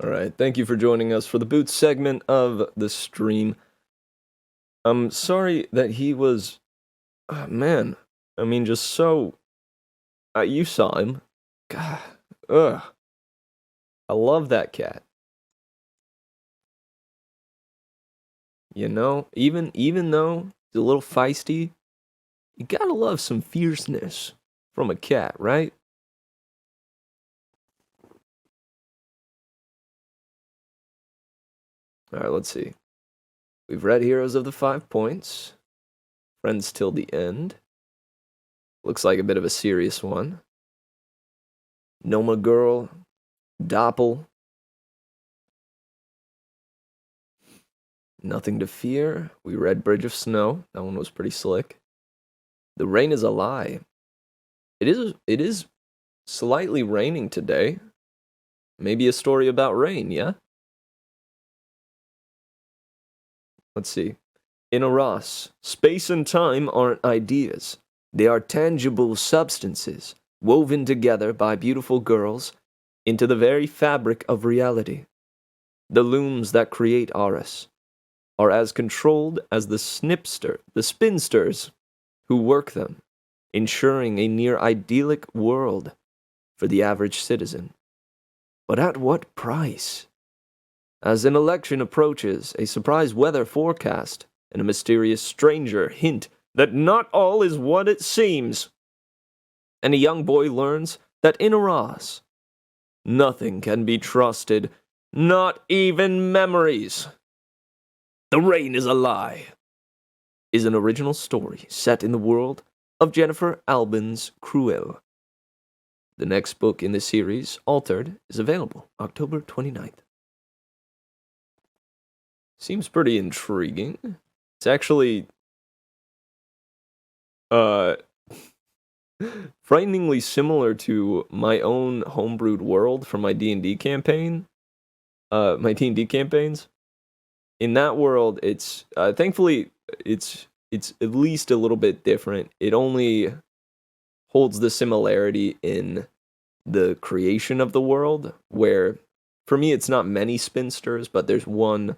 All right, thank you for joining us for the Boots segment of the stream. I'm sorry that he was... man, I mean, just so... you saw him. God, ugh. I love that cat. You know, even though he's a little feisty, you gotta love some fierceness from a cat, right? Alright, let's see. We've read Heroes of the 5 Points. Friends Till the End. Looks like a bit of a serious one. Noma Girl. Doppel. Nothing to Fear. We read Bridge of Snow. That one was pretty slick. The Rain is a Lie. It is slightly raining today. Maybe a story about rain, yeah? Let's see. In Arras, space and time aren't ideas. They are tangible substances, woven together by beautiful girls into the very fabric of reality. The looms that create Arras are as controlled as the spinsters who work them, ensuring a near idyllic world for the average citizen. But at what price? As an election approaches, a surprise weather forecast and a mysterious stranger hint that not all is what it seems. And a young boy learns that in Arras, nothing can be trusted, not even memories. The Rain is a Lie is an original story set in the world of Jennifer Albin's Cruel. The next book in the series, Altered, is available October 29th. Seems pretty intriguing. It's actually frighteningly similar to my own homebrewed world for my D&D campaign. My D&D campaigns. In that world, it's thankfully it's at least a little bit different. It only holds the similarity in the creation of the world, where for me it's not many spinsters, but there's one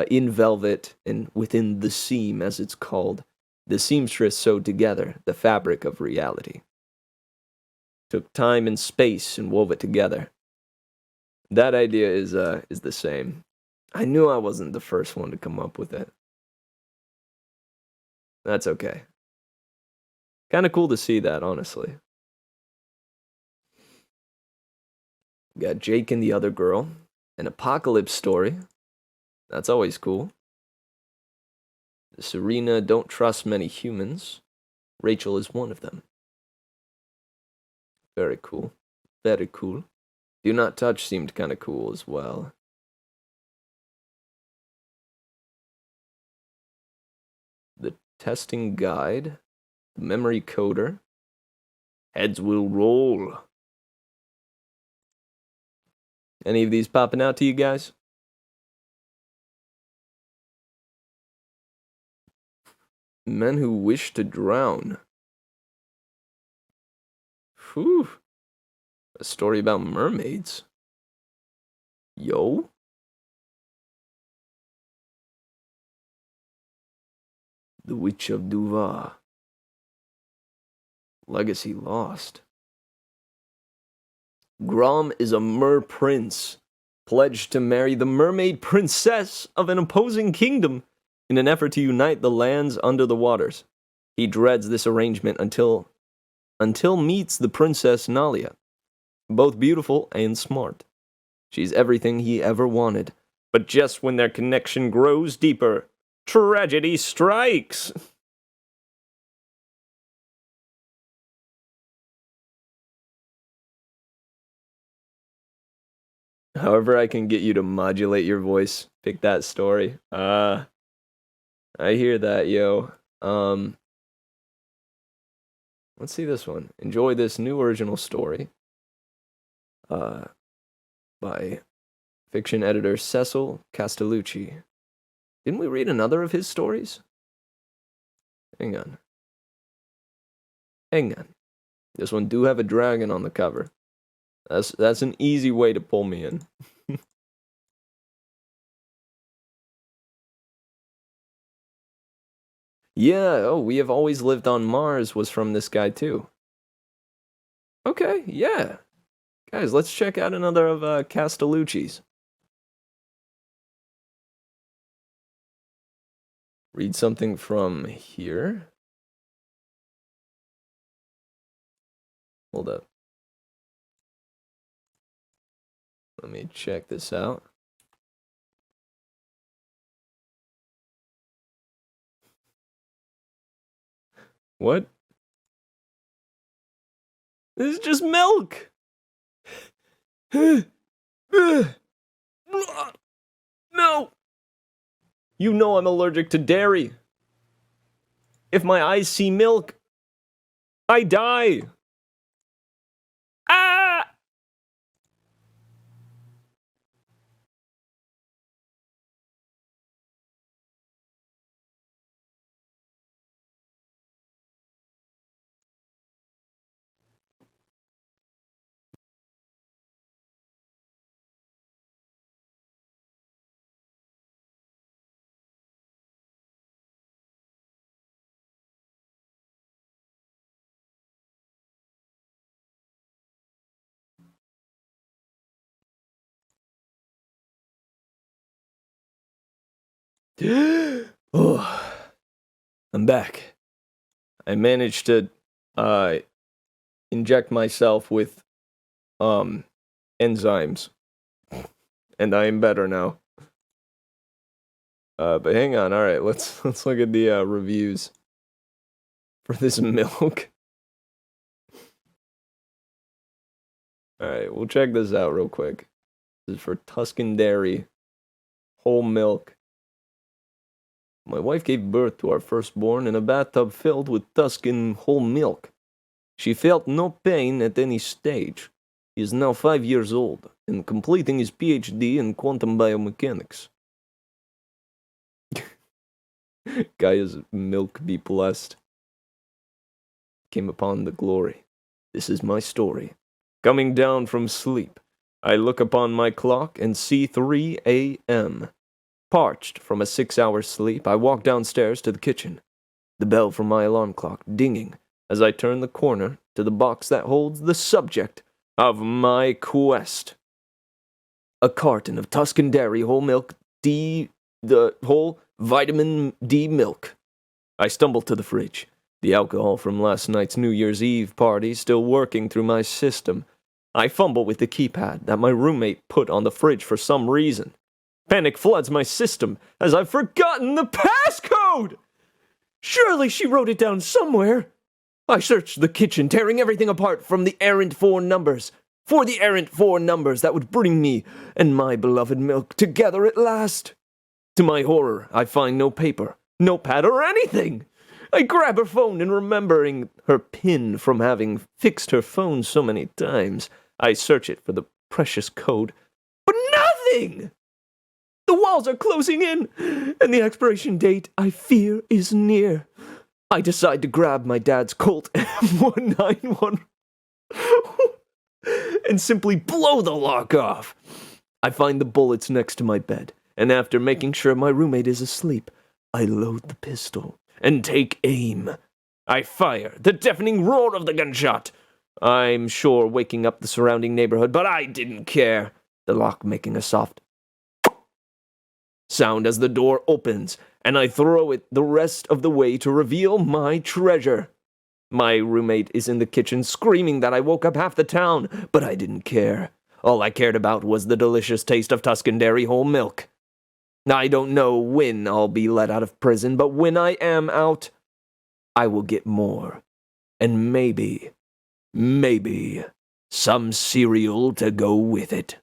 in velvet and within the seam, as it's called. The seamstress sewed together the fabric of reality. Took time and space and wove it together. That idea is the same. I knew I wasn't the first one to come up with it. That's okay. Kind of cool to see that, honestly. We got Jake and the Other Girl, an apocalypse story. That's always cool. Serena don't trust many humans. Rachel is one of them. Very cool. Very cool. Do Not Touch seemed kind of cool as well. The Testing Guide. The Memory Coder. Heads Will Roll. Any of these popping out to you guys? Men Who Wish to Drown. Whew. A story about mermaids. Yo. The Witch of Duva. Legacy Lost. Grom is a mer prince, pledged to marry the mermaid princess of an opposing kingdom in an effort to unite the lands under the waters. He dreads this arrangement until meets the princess Nalia, both beautiful and smart. She's everything he ever wanted, but just when their connection grows deeper, tragedy strikes. However I can get you to modulate your voice, pick that story. I hear that, yo. Let's see this one. Enjoy this new original story. By fiction editor Cecil Castellucci. Didn't we read another of his stories? Hang on. This one do have a dragon on the cover. That's an easy way to pull me in. Yeah, We Have Always Lived on Mars was from this guy too. Okay, yeah. Guys, let's check out another of Castellucci's. Read something from here. Hold up. Let me check this out. What? This is just milk! No! You know I'm allergic to dairy. If my eyes see milk, I die. Ah! Oh, I'm back. I managed to inject myself with enzymes, and I am better now. But hang on, alright, let's look at the reviews for this milk. Alright, we'll check this out real quick. This is for Tuscan Dairy. Whole milk. My wife gave birth to our firstborn in a bathtub filled with Tuscan whole milk. She felt no pain at any stage. He is now 5 years old and completing his PhD in quantum biomechanics. Gaia's milk be blessed. Came upon the glory. This is my story. Coming down from sleep, I look upon my clock and see 3 a.m. Parched from a 6-hour sleep, I walk downstairs to the kitchen. The bell from my alarm clock dinging as I turn the corner to the box that holds the subject of my quest. A carton of Tuscan Dairy whole milk the whole vitamin D milk. I stumble to the fridge, the alcohol from last night's New Year's Eve party still working through my system. I fumble with the keypad that my roommate put on the fridge for some reason. Panic floods my system as I've forgotten the passcode! Surely she wrote it down somewhere. I searched the kitchen, tearing everything apart from the errant 4 numbers. For the errant 4 numbers that would bring me and my beloved milk together at last. To my horror, I find no paper, notepad, or anything. I grab her phone and remembering her PIN from having fixed her phone so many times, I search it for the precious code. But nothing! The walls are closing in, and the expiration date, I fear, is near. I decide to grab my dad's Colt M191 and simply blow the lock off. I find the bullets next to my bed, and after making sure my roommate is asleep, I load the pistol and take aim. I fire, the deafening roar of the gunshot. I'm sure waking up the surrounding neighborhood, but I didn't care. The lock making a soft sound as the door opens, and I throw it the rest of the way to reveal my treasure. My roommate is in the kitchen screaming that I woke up half the town, but I didn't care. All I cared about was the delicious taste of Tuscan Dairy whole milk. I don't know when I'll be let out of prison, but when I am out, I will get more. And maybe, some cereal to go with it.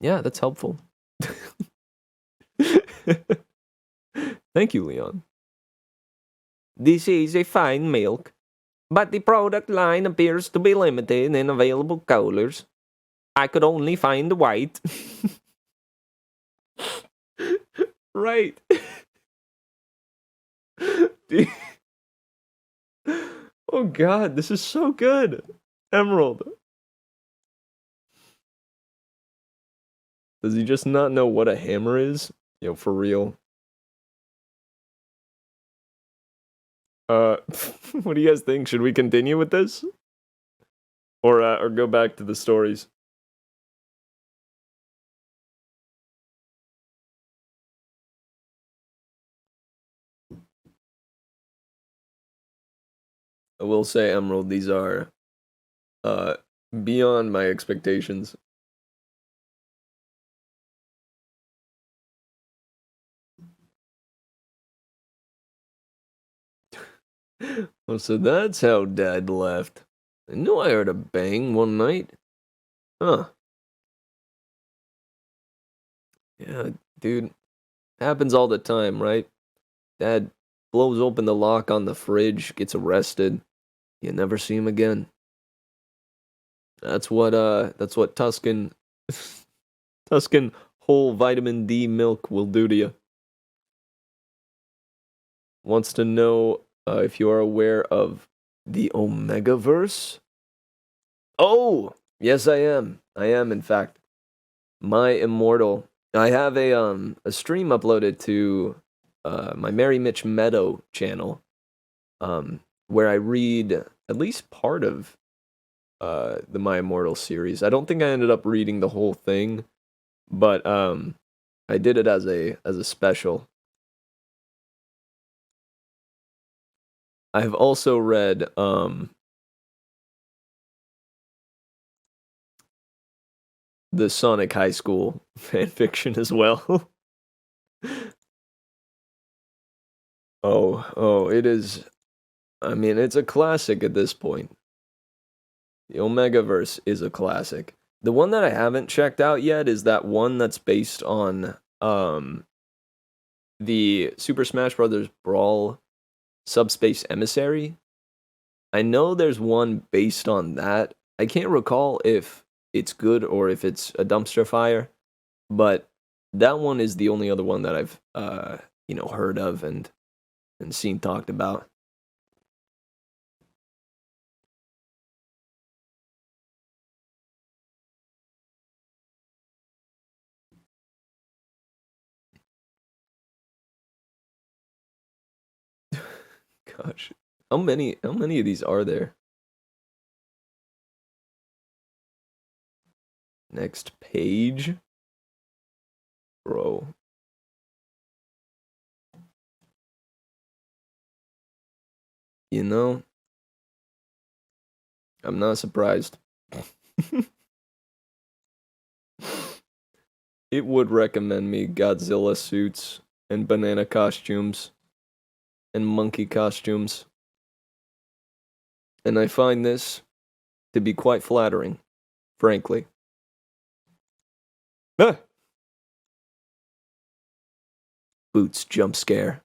Yeah, that's helpful. Thank you, Leon. This is a fine milk, but the product line appears to be limited in available colors. I could only find the white. Right. Oh god, this is so good. Emerald. Does he just not know what a hammer is? Yo, for real. What do you guys think? Should we continue with this? Or go back to the stories? I will say, Emerald, these are beyond my expectations. Oh, so that's how Dad left. I knew I heard a bang one night. Huh. Yeah, dude. Happens all the time, right? Dad blows open the lock on the fridge, gets arrested. You never see him again. That's what Tuscan Tuscan whole vitamin D milk will do to you. Wants to know if you are aware of the Omegaverse. Oh, yes, I am. I am, in fact. My immortal. I have a stream uploaded to my merrymitch Meadow channel, where I read at least part of the My Immortal series. I don't think I ended up reading the whole thing, but I did it as a special. I have also read the Sonic High School fanfiction as well. Oh, it is. I mean, it's a classic at this point. The Omegaverse is a classic. The one that I haven't checked out yet is that one that's based on the Super Smash Bros. Brawl Subspace Emissary. I know there's one based on that. I can't recall if it's good or if it's a dumpster fire, but that one is the only other one that I've heard of and seen talked about. Gosh, how many of these are there? Next page, bro. You know, I'm not surprised. It would recommend me Godzilla suits and banana costumes and monkey costumes. And I find this to be quite flattering, frankly. Ah! Boots jump scare.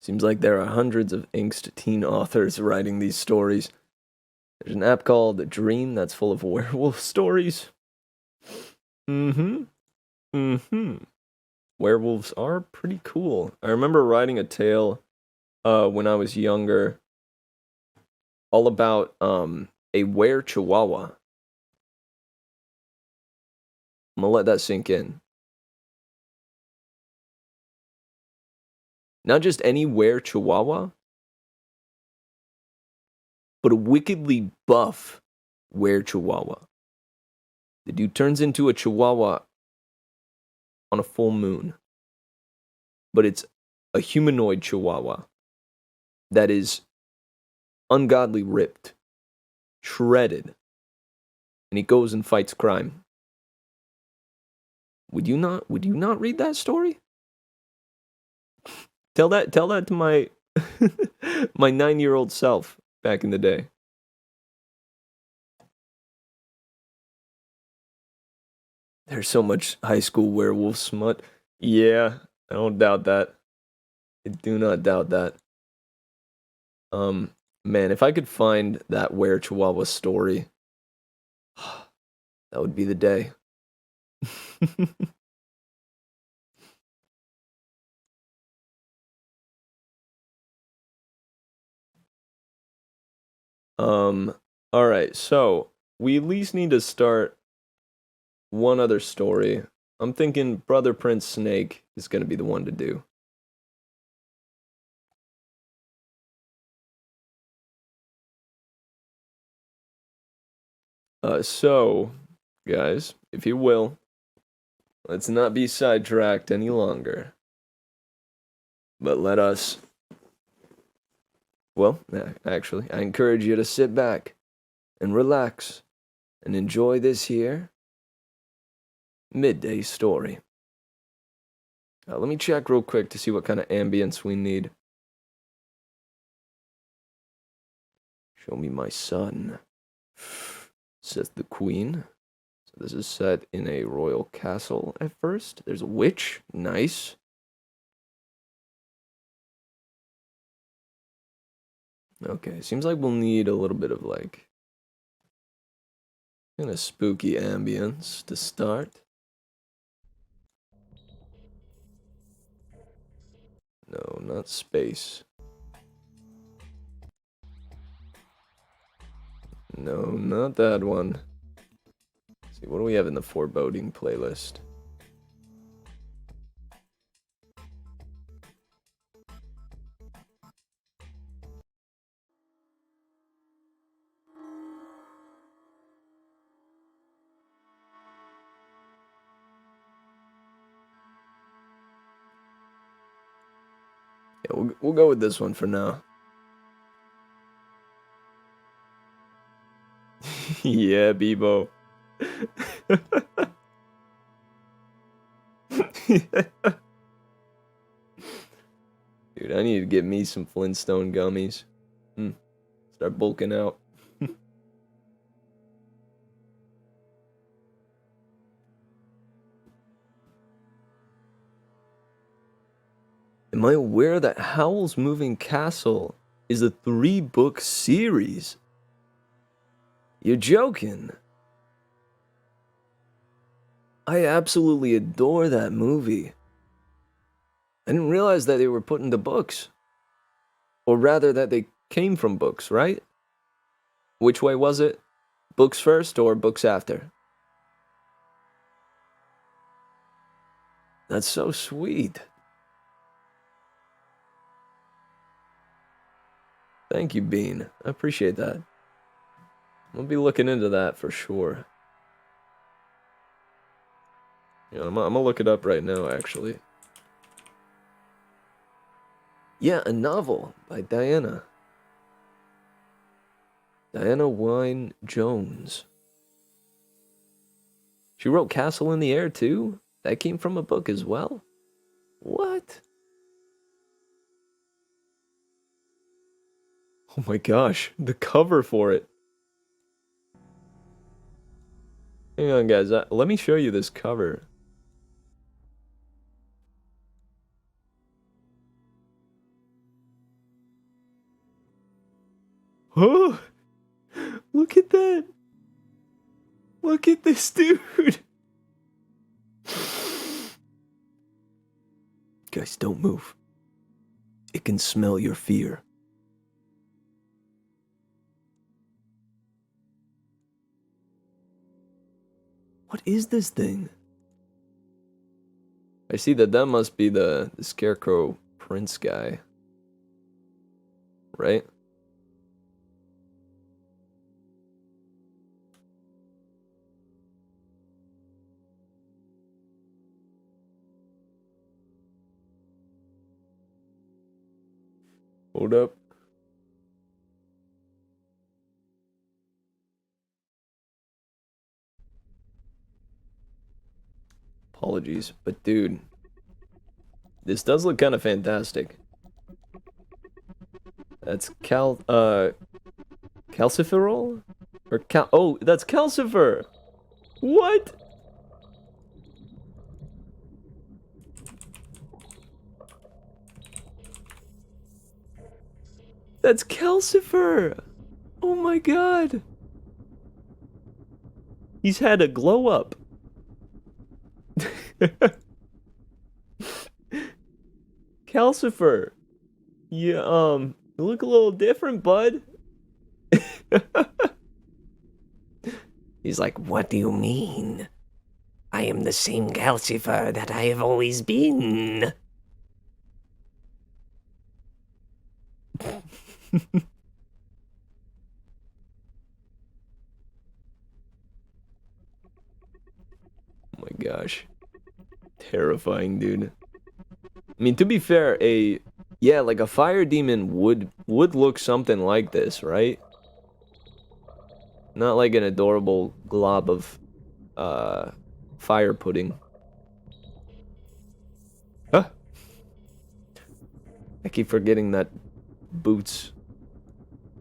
Seems like there are hundreds of angst teen authors writing these stories. There's an app called Dream that's full of werewolf stories. Werewolves are pretty cool. I remember writing a tale when I was younger all about a were chihuahua. I'm gonna let that sink in. Not just any were chihuahua, but a wickedly buff were chihuahua. The dude turns into a chihuahua on a full moon. But it's a humanoid chihuahua that is ungodly ripped, shredded, and he goes and fights crime. Would you not read that story? Tell that to my my 9-year-old self back in the day. There's so much high school werewolf smut. Yeah, I don't doubt that. I do not doubt that. Man, if I could find that were chihuahua story, that would be the day. All right, so we at least need to start one other story. I'm thinking Brother Prince Snake is going to be the one to do. So, guys, if you will, let's not be sidetracked any longer. But let us, well, actually, I encourage you to sit back and relax and enjoy this here midday story. Let me check real quick to see what kind of ambience we need. Show me my son, says the queen. So this is set in a royal castle at first. There's a witch. Nice. Okay, seems like we'll need a little bit of like kind of spooky ambience to start. No, not space. No, not that one. Let's see, what do we have in the foreboding playlist? Yeah, we'll go with this one for now. Yeah, Bebo. Dude, I need to get me some Flintstone gummies. Start bulking out. Am I aware that Howl's Moving Castle is a 3-book series? You're joking. I absolutely adore that movie. I didn't realize that they were put into books. Or rather, that they came from books, right? Which way was it? Books first or books after? That's so sweet. Thank you, Bean. I appreciate that. I'll be looking into that for sure. Yeah, I'm gonna look it up right now, actually. Yeah, a novel by Diana. Diana Wynne Jones. She wrote Castle in the Air, too? That came from a book as well? What? Oh my gosh, the cover for it. Hang on, guys. Let me show you this cover. Oh! Look at that! Look at this dude! Guys, don't move. It can smell your fear. What is this thing? I see that must be the Scarecrow Prince guy. Right? Hold up. Apologies, but dude, this does look kind of fantastic. That's calciferol? Or oh, that's calcifer! What? That's calcifer! Oh my god! He's had a glow up. Calcifer. Yeah, you look a little different, bud. He's like, what do you mean? I am the same Calcifer that I have always been. Oh my gosh. Terrifying, dude. I mean, to be fair, like a fire demon would look something like this, right? Not like an adorable glob of fire pudding. Huh? I keep forgetting that Boots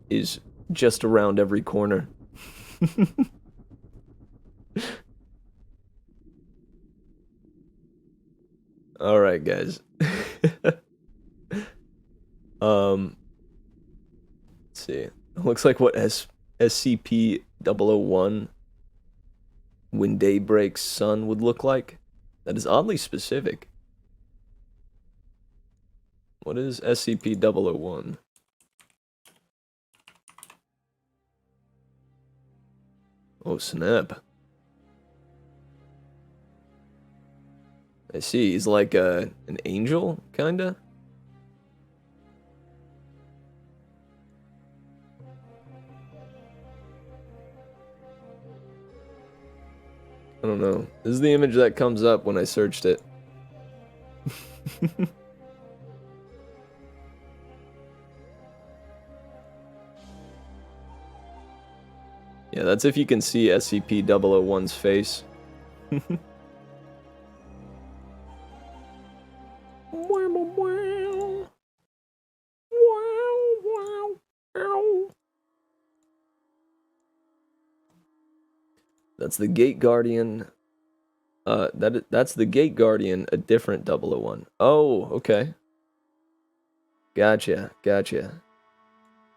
is just around every corner. All right, guys. Let's see. It looks like what SCP-001 when day breaks sun would look like. That is oddly specific. What is SCP-001? Oh, snap. I see. He's like an angel, kinda? I don't know. This is the image that comes up when I searched it. Yeah, that's if you can see SCP-001's face. That's the Gate Guardian. That's the Gate Guardian, a different 001. Oh, okay. Gotcha. I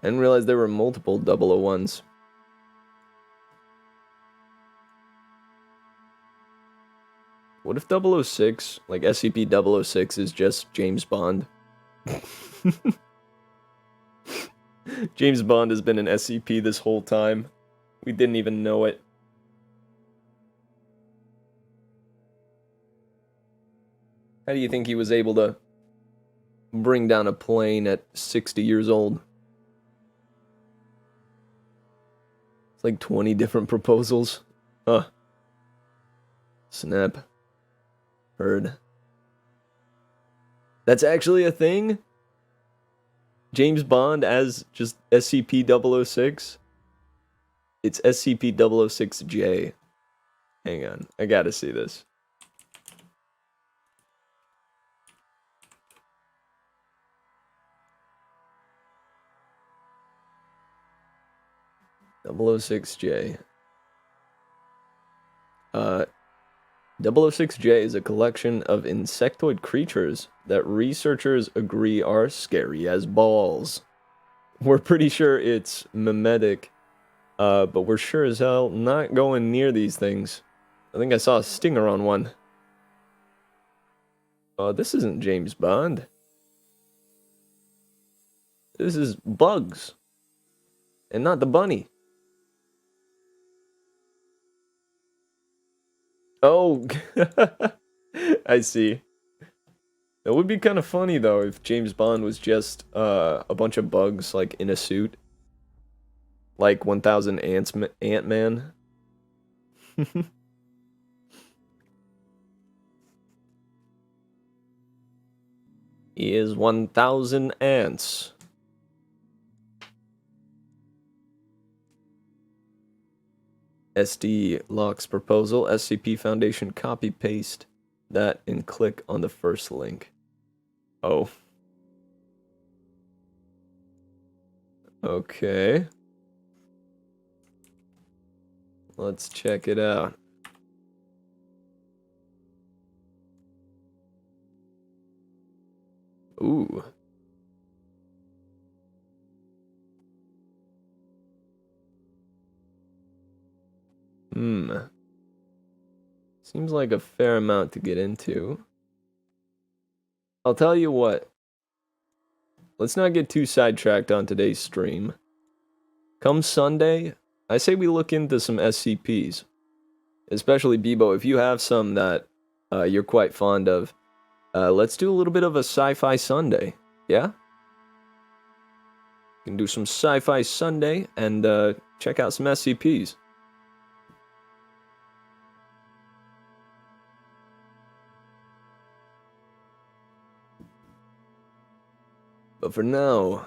didn't realize there were multiple 001s. What if 006, like SCP-006, is just James Bond? James Bond has been an SCP this whole time. We didn't even know it. How do you think he was able to bring down a plane at 60 years old? It's like 20 different proposals. Huh. Snap. Heard. That's actually a thing? James Bond as just SCP-006? It's SCP-006J. Hang on, I gotta see this. .006J. 006J is a collection of insectoid creatures that researchers agree are scary as balls. We're pretty sure it's mimetic, but we're sure as hell not going near these things. I think I saw a stinger on one. Oh, this isn't James Bond. This is Bugs. And not the bunny. Oh, I see. It would be kind of funny, though, if James Bond was just a bunch of bugs, like, in a suit. Like 1000 Ant-Man. He is 1000 ants. SD Locke's proposal, SCP Foundation copy-paste that and click on the first link. Oh. Okay. Let's check it out. Ooh. Seems like a fair amount to get into. I'll tell you what. Let's not get too sidetracked on today's stream. Come Sunday, I say we look into some SCPs. Especially Bebo, if you have some that you're quite fond of, let's do a little bit of a sci-fi Sunday. Yeah? We can do some sci-fi Sunday and check out some SCPs. But for now,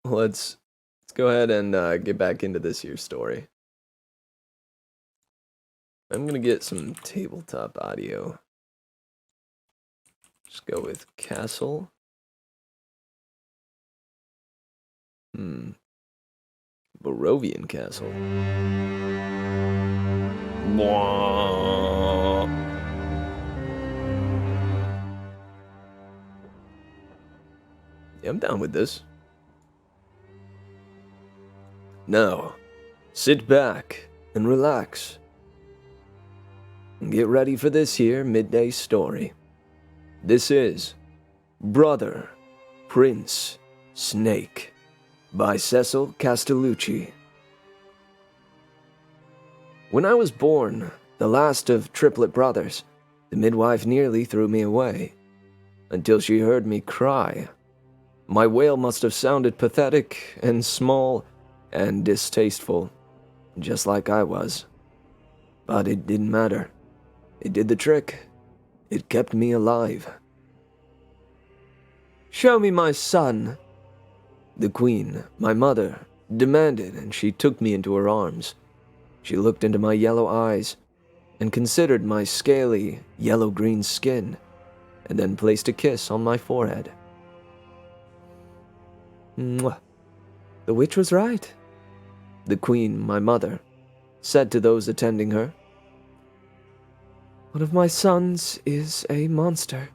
let's go ahead and get back into this here story. I'm gonna get some tabletop audio. Just go with Castle. Barovian Castle. Yeah, I'm down with this. Now, sit back and relax. And get ready for this here midday story. This is Brother, Prince, Snake by Cecil Castellucci. When I was born, the last of triplet brothers, the midwife nearly threw me away, until she heard me cry. My wail must have sounded pathetic and small and distasteful, just like I was. But it didn't matter. It did the trick. It kept me alive. "Show me my son," The queen, my mother, demanded, and she took me into her arms. She looked into my yellow eyes and considered my scaly, yellow-green skin, and then placed a kiss on my forehead. Mwah. The witch was right, the queen, my mother, said to those attending her. One of my sons is a monster.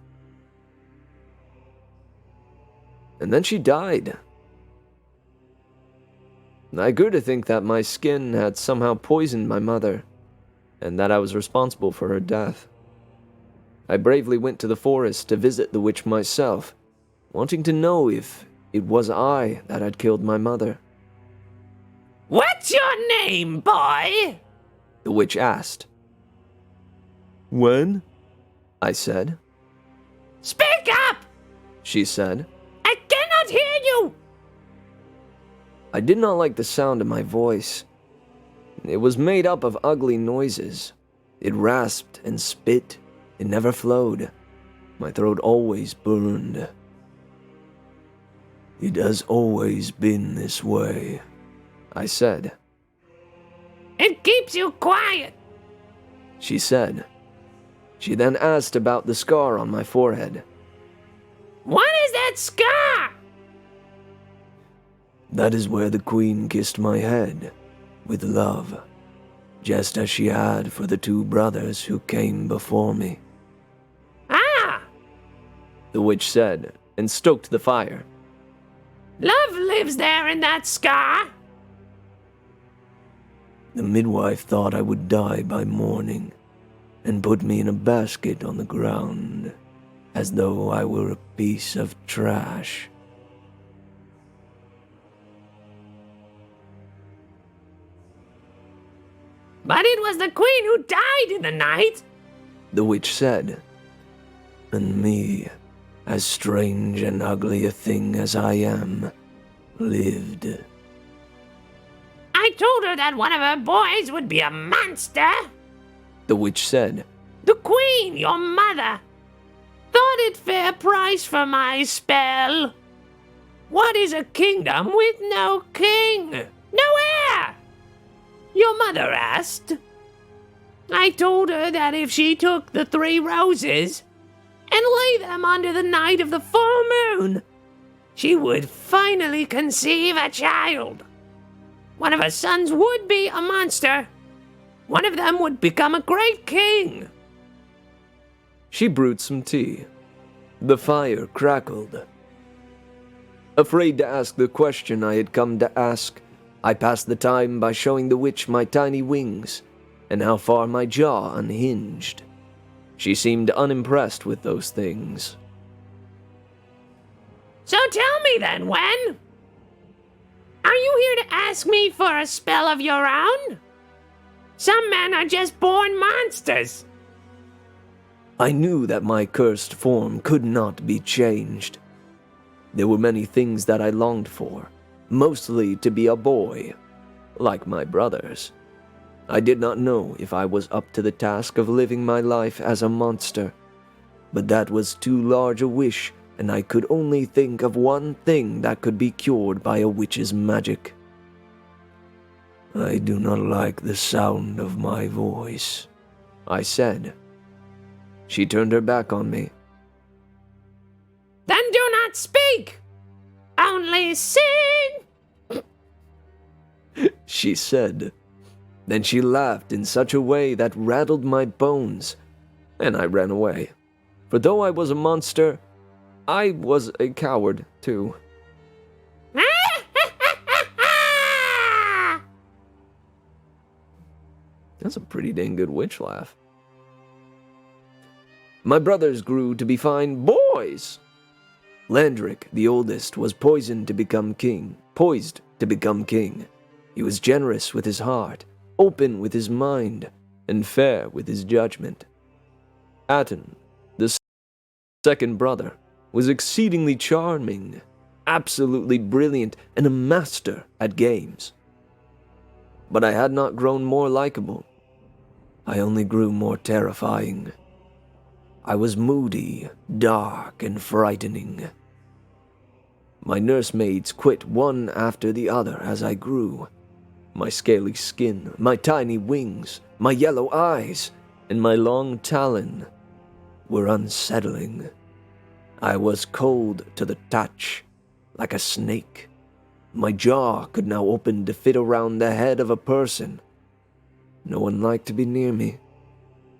And then she died. I grew to think that my skin had somehow poisoned my mother, and that I was responsible for her death. I bravely went to the forest to visit the witch myself, wanting to know if it was I that had killed my mother. What's your name, boy? The witch asked. When? I said. Speak up! She said. I cannot hear you! I did not like the sound of my voice. It was made up of ugly noises. It rasped and spit. It never flowed. My throat always burned. It has always been this way, I said. It keeps you quiet, she said. She then asked about the scar on my forehead. What is that scar? That is where the queen kissed my head, with love, just as she had for the two brothers who came before me. Ah! The witch said, and stoked the fire. Love lives there in that scar. The midwife thought I would die by morning, and put me in a basket on the ground, as though I were a piece of trash. But it was the queen who died in the night, the witch said. And me, as strange and ugly a thing as I am, lived. I told her that one of her boys would be a monster. The witch said. The queen, your mother, thought it fair price for my spell. What is a kingdom with no king? No heir? Your mother asked. I told her that if she took the 3 roses and lay them under the night of the full moon, she would finally conceive a child. One of her sons would be a monster. One of them would become a great king. She brewed some tea. The fire crackled. Afraid to ask the question I had come to ask, I passed the time by showing the witch my tiny wings and how far my jaw unhinged. She seemed unimpressed with those things. So tell me then, Wen. Are you here to ask me for a spell of your own? Some men are just born monsters. I knew that my cursed form could not be changed. There were many things that I longed for, mostly to be a boy, like my brothers. I did not know if I was up to the task of living my life as a monster, but that was too large a wish, and I could only think of one thing that could be cured by a witch's magic. I do not like the sound of my voice, I said. She turned her back on me. Then do not speak! Only sing! She said. Then she laughed in such a way that rattled my bones, and I ran away. For though I was a monster, I was a coward, too. That's a pretty dang good witch laugh. My brothers grew to be fine boys. Landric, the oldest, was poised to become king. He was generous with his heart, open with his mind, and fair with his judgment. Atten, the second brother, was exceedingly charming, absolutely brilliant, and a master at games. But I had not grown more likable. I only grew more terrifying. I was moody, dark, and frightening. My nursemaids quit one after the other as I grew. My scaly skin, my tiny wings, my yellow eyes, and my long talon were unsettling. I was cold to the touch, like a snake. My jaw could now open to fit around the head of a person. No one liked to be near me.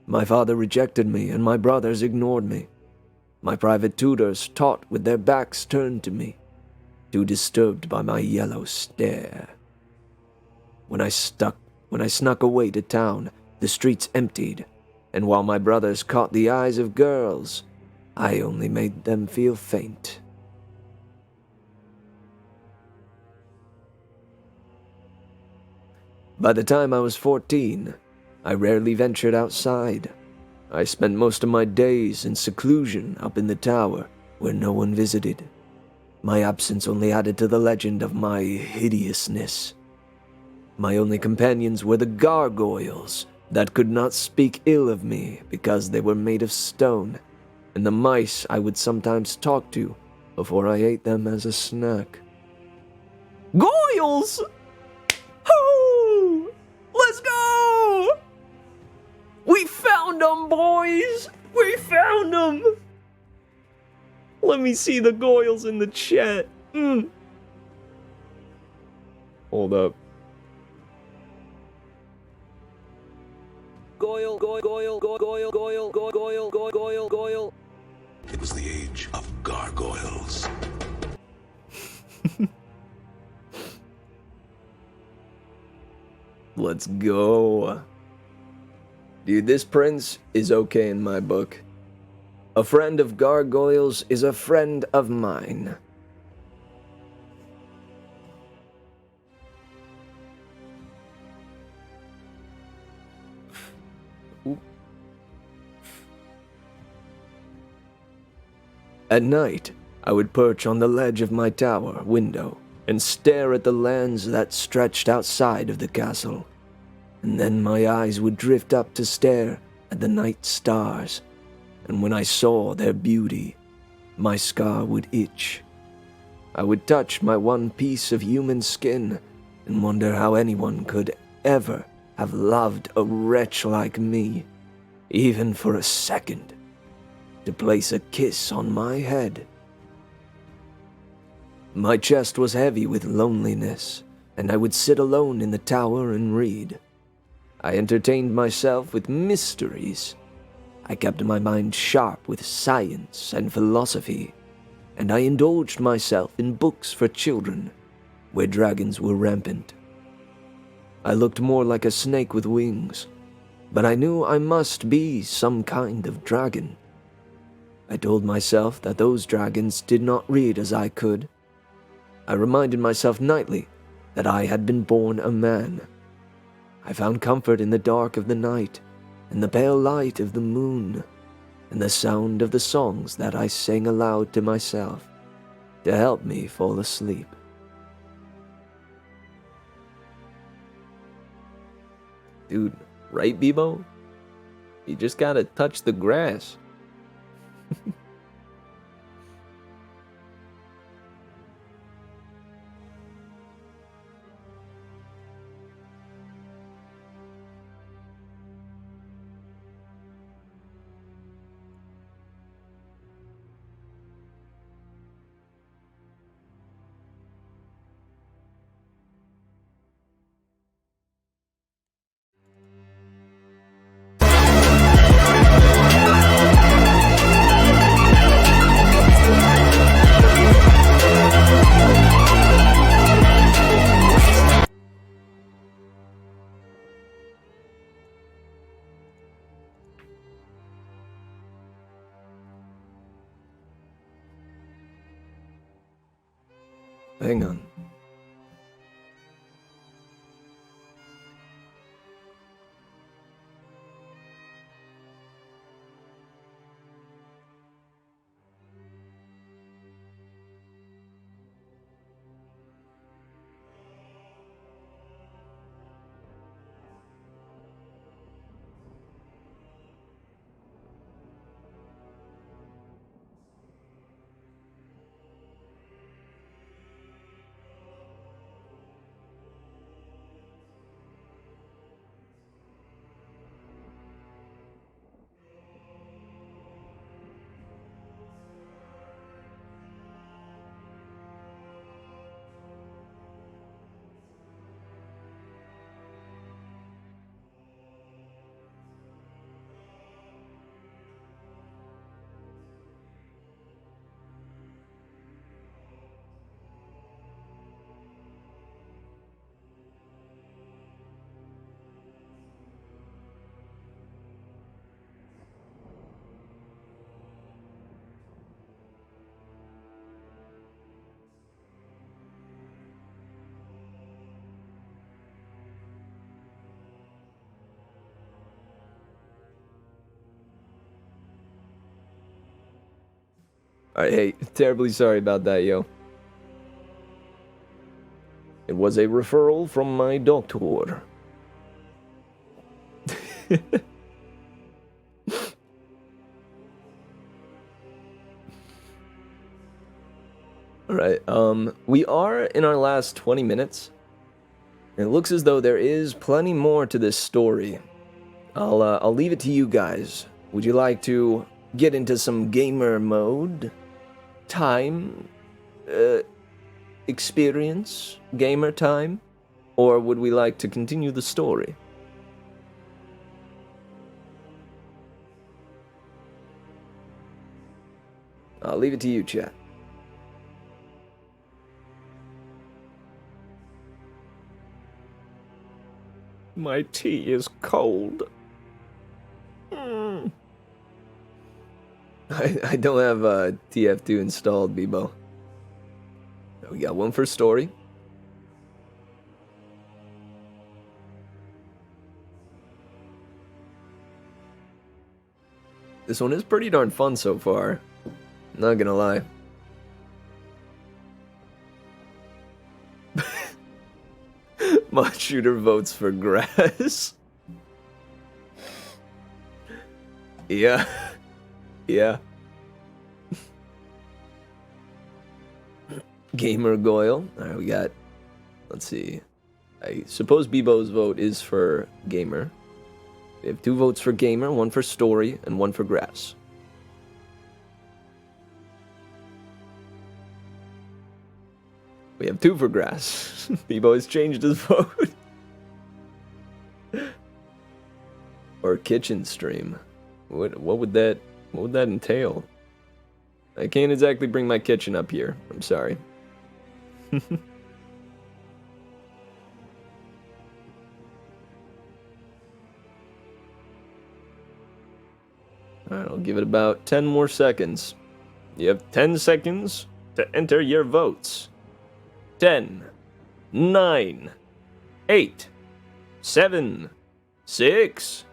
My father rejected me, and my brothers ignored me. My private tutors taught with their backs turned to me, too disturbed by my yellow stare. When I snuck away to town, the streets emptied, and while my brothers caught the eyes of girls, I only made them feel faint. By the time I was 14, I rarely ventured outside. I spent most of my days in seclusion up in the tower, where no one visited. My absence only added to the legend of my hideousness. My only companions were the gargoyles that could not speak ill of me because they were made of stone, and the mice I would sometimes talk to before I ate them as a snack. Goyles! Ho! Let's go! We found them, boys! We found them! Let me see the goyles in the chat. Hold up. Goyle, goyle, goyle, goyle, goyle, goyle, goyle, goyle, goyle. It was the age of gargoyles. Let's go. Dude, this prince is okay in my book. A friend of gargoyles is a friend of mine. Oop. At night, I would perch on the ledge of my tower window and stare at the lands that stretched outside of the castle. And then my eyes would drift up to stare at the night stars, and when I saw their beauty, my scar would itch. I would touch my one piece of human skin and wonder how anyone could ever have loved a wretch like me, even for a second, to place a kiss on my head. My chest was heavy with loneliness, and I would sit alone in the tower and read. I entertained myself with mysteries. I kept my mind sharp with science and philosophy, and I indulged myself in books for children, where dragons were rampant. I looked more like a snake with wings, but I knew I must be some kind of dragon. I told myself that those dragons did not read as I could. I reminded myself nightly that I had been born a man. I found comfort in the dark of the night, and the pale light of the moon, and the sound of the songs that I sang aloud to myself to help me fall asleep. Dude, right, Bebo? You just gotta touch the grass. Hang on. Alright, hey, terribly sorry about that, yo. It was a referral from my doctor. Alright, we are in our last 20 minutes. It looks as though there is plenty more to this story. I'll leave it to you guys. Would you like to get into some gamer mode? Time? Experience? Gamer time? Or would we like to continue the story? I'll leave it to you, chat. My tea is cold. I don't have TF2 installed, Bebo. We got one for story. This one is pretty darn fun so far. Not gonna lie. Mod Shooter votes for grass. Yeah. Yeah. Gamer Goyle. Alright, we got... Let's see. I suppose Bebo's vote is for gamer. We have 2 votes for gamer, 1 for story, and 1 for grass. We have 2 for grass. Bebo has changed his vote. Or kitchen stream. What would that entail? I can't exactly bring my kitchen up here. I'm sorry. Alright, I'll give it about 10 more seconds. You have 10 seconds to enter your votes. 10, 9, 8, 7, 6,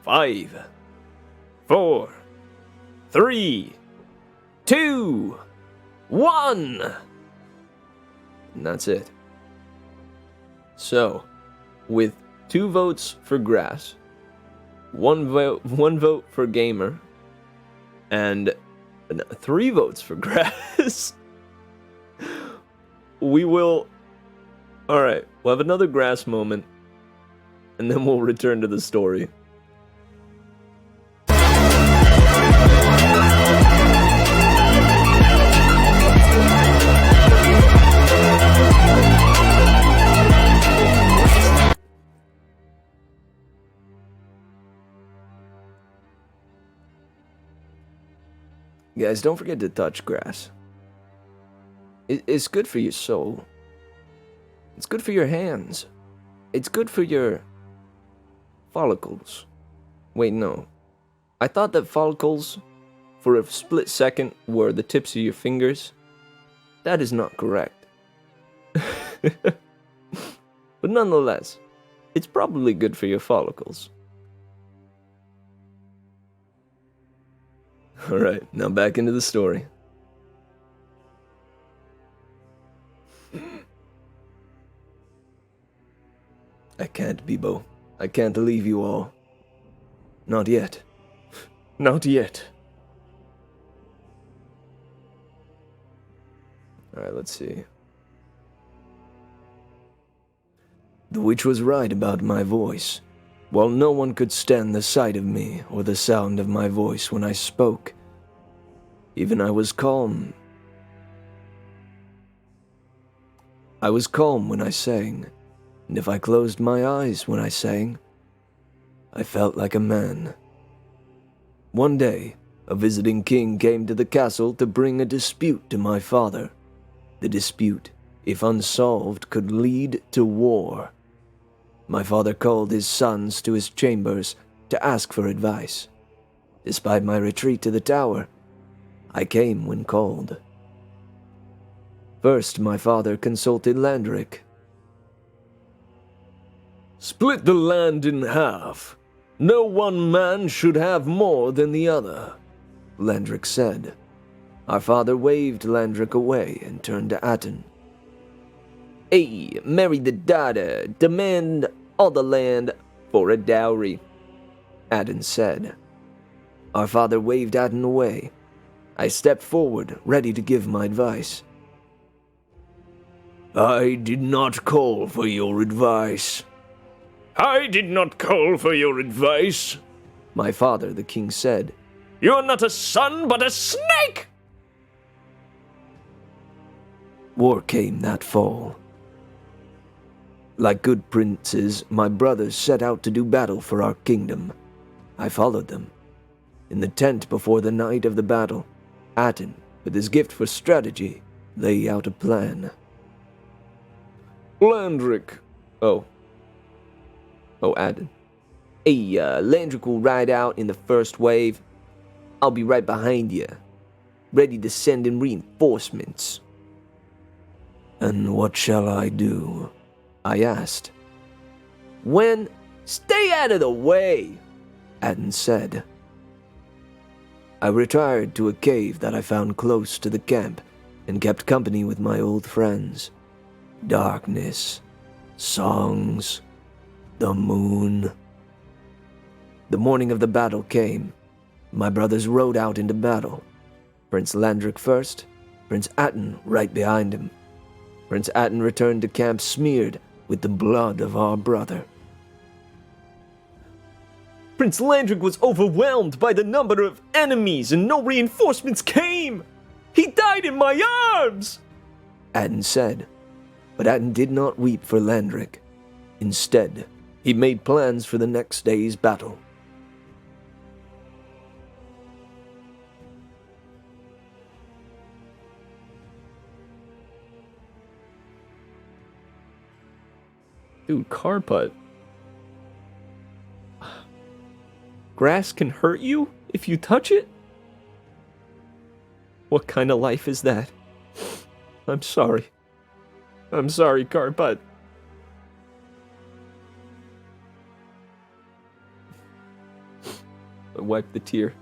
5, 4, 3, 2, 1. And that's it. So, with 2 votes for grass, one vote for gamer, and 3 votes for grass, we will... Alright, we'll have another grass moment, and then we'll return to the story. Guys, don't forget to touch grass. It's good for your soul. It's good for your hands. It's good for your follicles. Wait, no. I thought that follicles, for a split second, were the tips of your fingers. That is not correct. But nonetheless, it's probably good for your follicles. Alright, now back into the story. I can't, Bebo. I can't leave you all. Not yet. Not yet. Alright, let's see. The witch was right about my voice. While no one could stand the sight of me or the sound of my voice when I spoke, even I was calm. I was calm when I sang, and if I closed my eyes when I sang, I felt like a man. One day, a visiting king came to the castle to bring a dispute to my father. The dispute, if unsolved, could lead to war. My father called his sons to his chambers to ask for advice. Despite my retreat to the tower, I came when called. First, my father consulted Landric. Split the land in half. No one man should have more than the other, Landric said. Our father waved Landric away and turned to Atten. "Hey, marry the daughter, demand all the land for a dowry," Atten said. Our father waved Atten away. I stepped forward, ready to give my advice. "I did not call for your advice." I did not call for your advice. My father, the king, said. You're not a son, but a snake! War came that fall. Like good princes, my brothers set out to do battle for our kingdom. I followed them. In the tent before the night of the battle, Atten, with his gift for strategy, lay out a plan. Landric. Oh, Atten. Hey, Landric will ride out in the first wave. I'll be right behind you, ready to send in reinforcements. And what shall I do? I asked. Stay out of the way, Atten said. I retired to a cave that I found close to the camp and kept company with my old friends. Darkness, songs, the moon. The morning of the battle came. My brothers rode out into battle. Prince Landric first, Prince Atten right behind him. Prince Atten returned to camp smeared with the blood of our brother. Prince Landric was overwhelmed by the number of enemies and no reinforcements came. He died in my arms, Atten said. But Atten did not weep for Landric. Instead, he made plans for the next day's battle. Dude, Carput. Grass can hurt you if you touch it? What kind of life is that? I'm sorry. I'm sorry, Carput. I wiped the tear.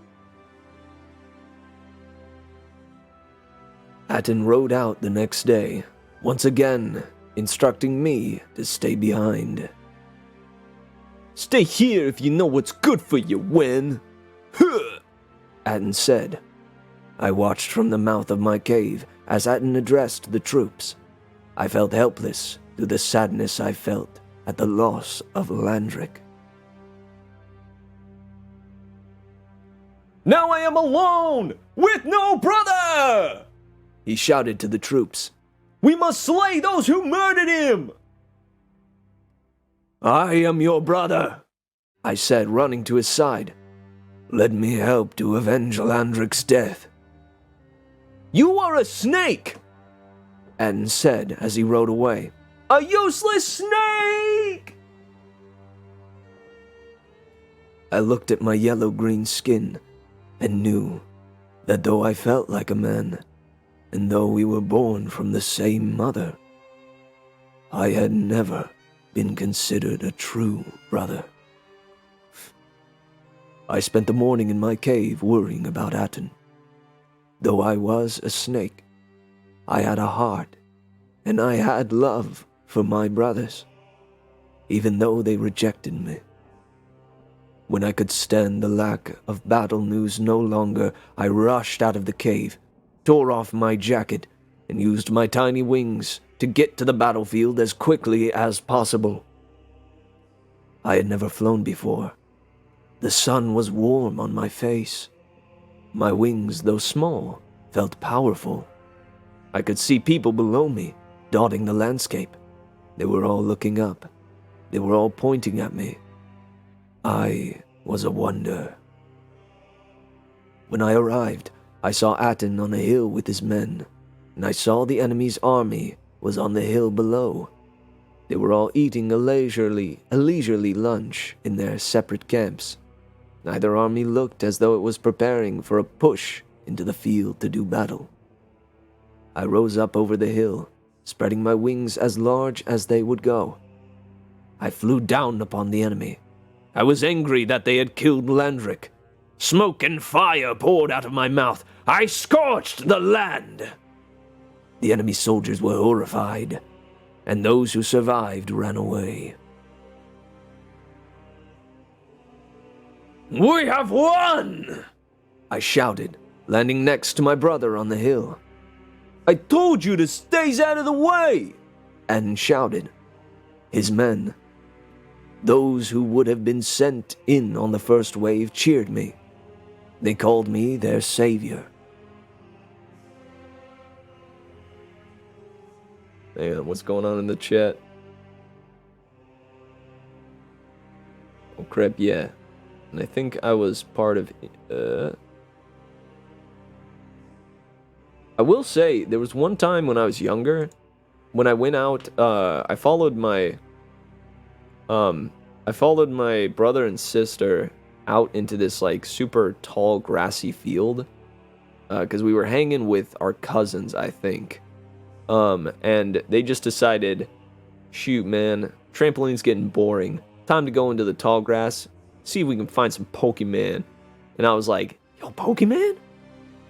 Atten rode out the next day, once again instructing me to stay behind. Stay here if you know what's good for you, Wen, Atten said. I watched from the mouth of my cave as Atten addressed the troops. I felt helpless through the sadness I felt at the loss of Landric. Now I am alone, with no brother! He shouted to the troops. We must slay those who murdered him! I am your brother, I said, running to his side. Let me help to avenge Landric's death. You are a snake, Atten said as he rode away. A useless snake! I looked at my yellow-green skin and knew that though I felt like a man, and though we were born from the same mother, I had never been considered a true brother. I spent the morning in my cave worrying about Atten. Though I was a snake, I had a heart, and I had love for my brothers, even though they rejected me. When I could stand the lack of battle news no longer, I rushed out of the cave, tore off my jacket, and used my tiny wings to get to the battlefield as quickly as possible. I had never flown before. The sun was warm on my face. My wings, though small, felt powerful. I could see people below me, dotting the landscape. They were all looking up. They were all pointing at me. I was a wonder. When I arrived, I saw Atten on a hill with his men, and I saw the enemy's army was on the hill below. They were all eating a leisurely lunch in their separate camps. Neither army looked as though it was preparing for a push into the field to do battle. I rose up over the hill, spreading my wings as large as they would go. I flew down upon the enemy. I was angry that they had killed Landric. Smoke and fire poured out of my mouth. I scorched the land. The enemy soldiers were horrified, and those who survived ran away. We have won! I shouted, landing next to my brother on the hill. I told you to stay out of the way! Adden shouted. His men, those who would have been sent in on the first wave, cheered me. They called me their savior. Hang on, what's going on in the chat? Oh crap, yeah. And I think I was part of... I will say, there was one time when I was younger, when I went out, I followed my brother and sister out into this, like, super tall, grassy field, because we were hanging with our cousins, I think. And they just decided, shoot, man, trampoline's getting boring. Time to go into the tall grass, see if we can find some Pokemon. And I was like, yo, Pokemon?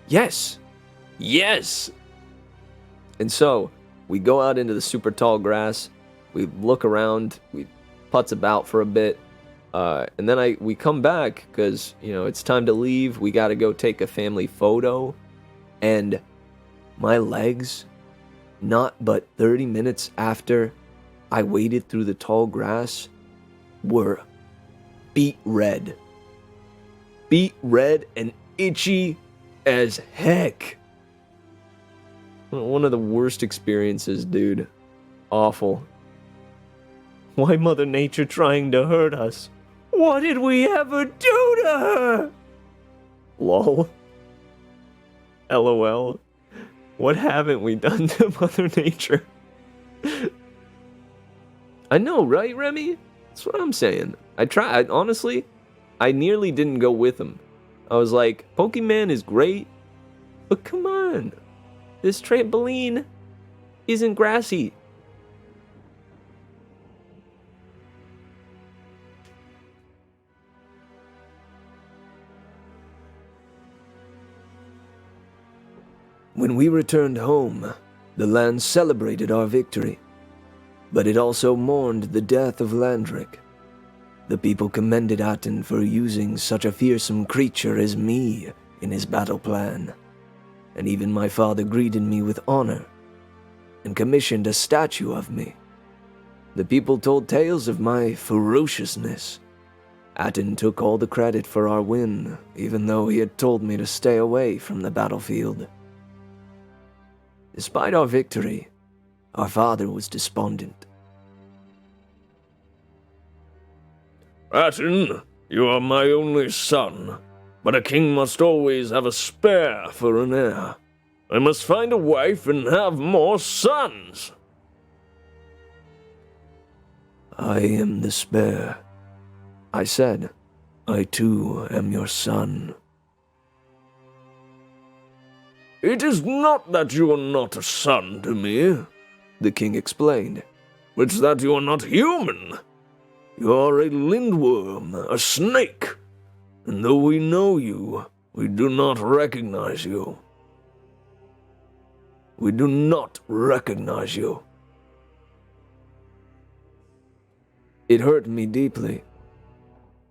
Yes. Yes! And so, we go out into the super tall grass, we look around, we putz about for a bit, and then we come back, because, you know, it's time to leave, we gotta go take a family photo, and my legs, not but 30 minutes after I waded through the tall grass, were beet red. Beet red and itchy as heck. One of the worst experiences, dude. Awful. Why Mother Nature trying to hurt us? What did we ever do to her? Lol. LOL. What haven't we done to Mother Nature? I know, right, Remy? That's what I'm saying. Honestly, I nearly didn't go with him. I was like, Pokemon is great, but come on. This trampoline isn't grassy. When we returned home, the land celebrated our victory, but it also mourned the death of Landric. The people commended Atten for using such a fearsome creature as me in his battle plan, and even my father greeted me with honor and commissioned a statue of me. The people told tales of my ferociousness. Atten took all the credit for our win, even though he had told me to stay away from the battlefield. Despite our victory, our father was despondent. Atten, you are my only son, but a king must always have a spare for an heir. I must find a wife and have more sons. I am the spare. I said, I too am your son. It is not that you are not a son to me, the king explained. It's that you are not human. You are a lindworm, a snake, and though we know you, we do not recognize you. We do not recognize you. It hurt me deeply.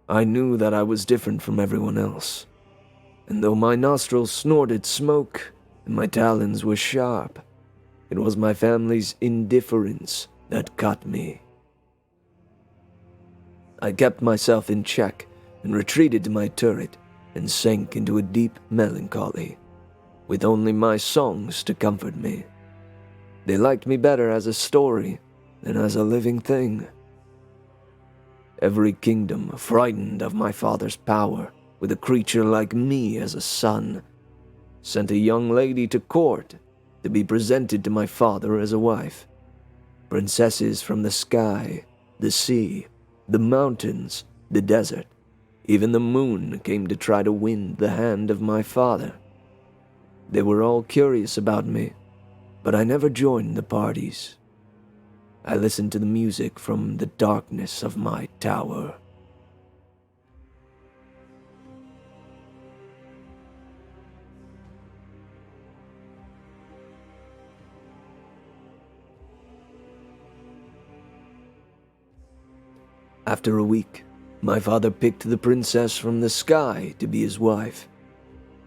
I knew that I was different from everyone else, and though my nostrils snorted smoke and my talons were sharp, it was my family's indifference that cut me. I kept myself in check and retreated to my turret and sank into a deep melancholy, with only my songs to comfort me. They liked me better as a story than as a living thing. Every kingdom, frightened of my father's power, with a creature like me as a son, sent a young lady to court to be presented to my father as a wife. Princesses from the sky, the sea, the mountains, the desert, even the moon came to try to win the hand of my father. They were all curious about me, but I never joined the parties. I listened to the music from the darkness of my tower. After a week, my father picked the princess from the sky to be his wife.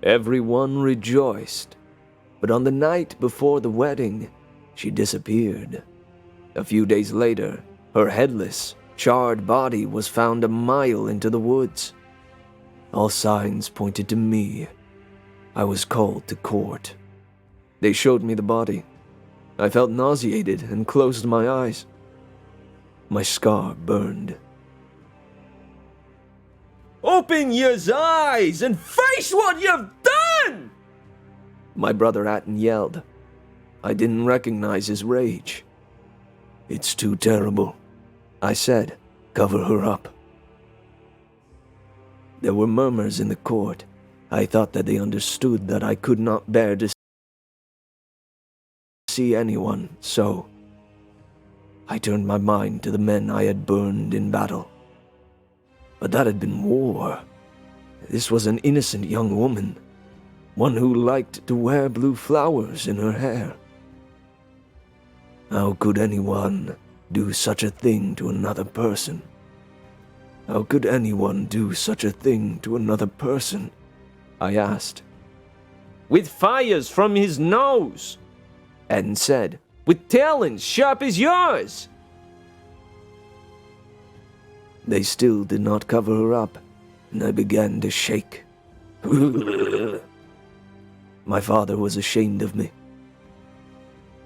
Everyone rejoiced, but on the night before the wedding, she disappeared. A few days later, her headless, charred body was found a mile into the woods. All signs pointed to me. I was called to court. They showed me the body. I felt nauseated and closed my eyes. My scar burned. Open your eyes and face what you've done! My brother Atten yelled. I didn't recognize his rage. It's too terrible, I said. Cover her up. There were murmurs in the court. I thought that they understood that I could not bear to see anyone, so I turned my mind to the men I had burned in battle. But that had been war. This was an innocent young woman, one who liked to wear blue flowers in her hair. How could anyone do such a thing to another person? How could anyone do such a thing to another person? I asked. With fires from his nose, Atten said. with talons sharp as yours. They still did not cover her up, and I began to shake. My father was ashamed of me.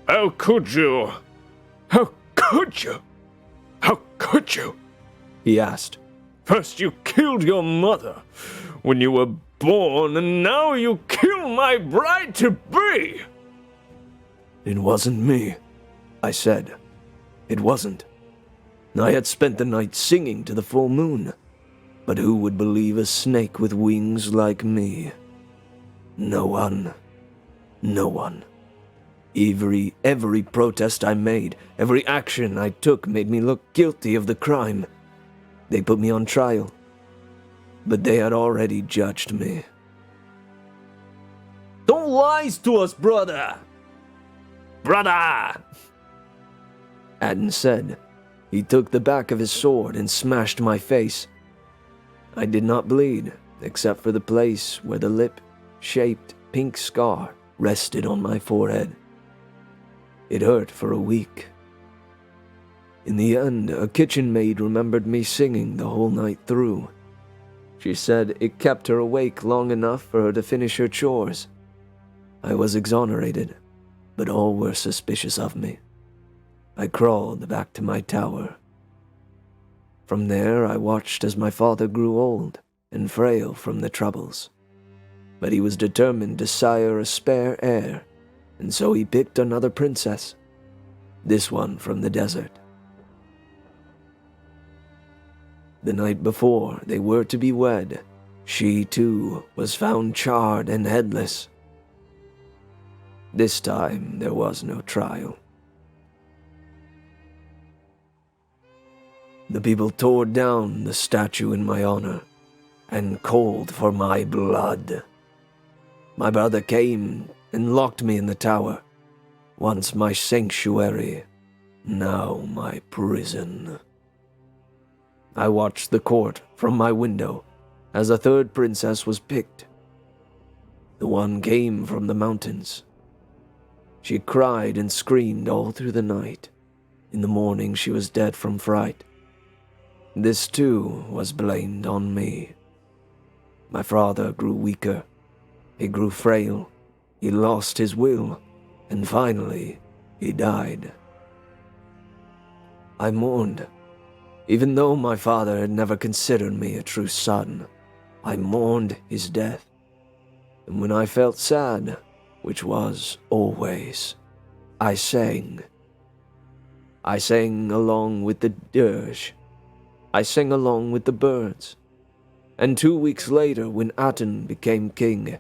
How could you? How could you? How could you? He asked. First you killed your mother when you were born, and now you kill my bride-to-be! It wasn't me, I said. It wasn't. I had spent the night singing to the full moon, but who would believe a snake with wings like me? No one. No one. Every protest I made, every action I took made me look guilty of the crime. They put me on trial, but they had already judged me. Don't lie to us, brother! Brother! Atten said. He took the back of his sword and smashed my face. I did not bleed, except for the place where the lip-shaped pink scar rested on my forehead. It hurt for a week. In the end, a kitchen maid remembered me singing the whole night through. She said it kept her awake long enough for her to finish her chores. I was exonerated, but all were suspicious of me. I crawled back to my tower. From there, I watched as my father grew old and frail from the troubles. But he was determined to sire a spare heir, and so he picked another princess, this one from the desert. The night before they were to be wed, she too was found charred and headless. This time there was no trial. The people tore down the statue in my honor and called for my blood. My brother came and locked me in the tower, once my sanctuary, now my prison. I watched the court from my window as a third princess was picked. The one came from the mountains. She cried and screamed all through the night. In the morning she was dead from fright. This too was blamed on me. My father grew weaker. He grew frail. He lost his will, and finally he died. I mourned. Even though my father had never considered me a true son, I mourned his death. And when I felt sad, which was always, I sang. I sang along with the dirge. I sang along with the birds. And 2 weeks later, when Aten became king,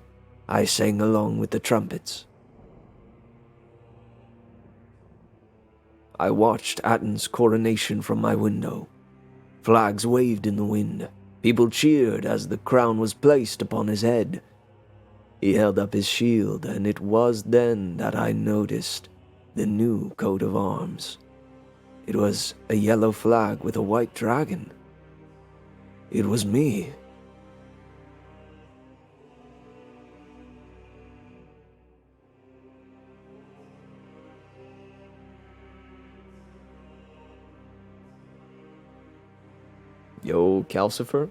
I sang along with the trumpets. I watched Aten's coronation from my window. Flags waved in the wind. People cheered as the crown was placed upon his head. He held up his shield, and it was then that I noticed the new coat of arms. It was a yellow flag with a white dragon It was me. Yo, Calcifer?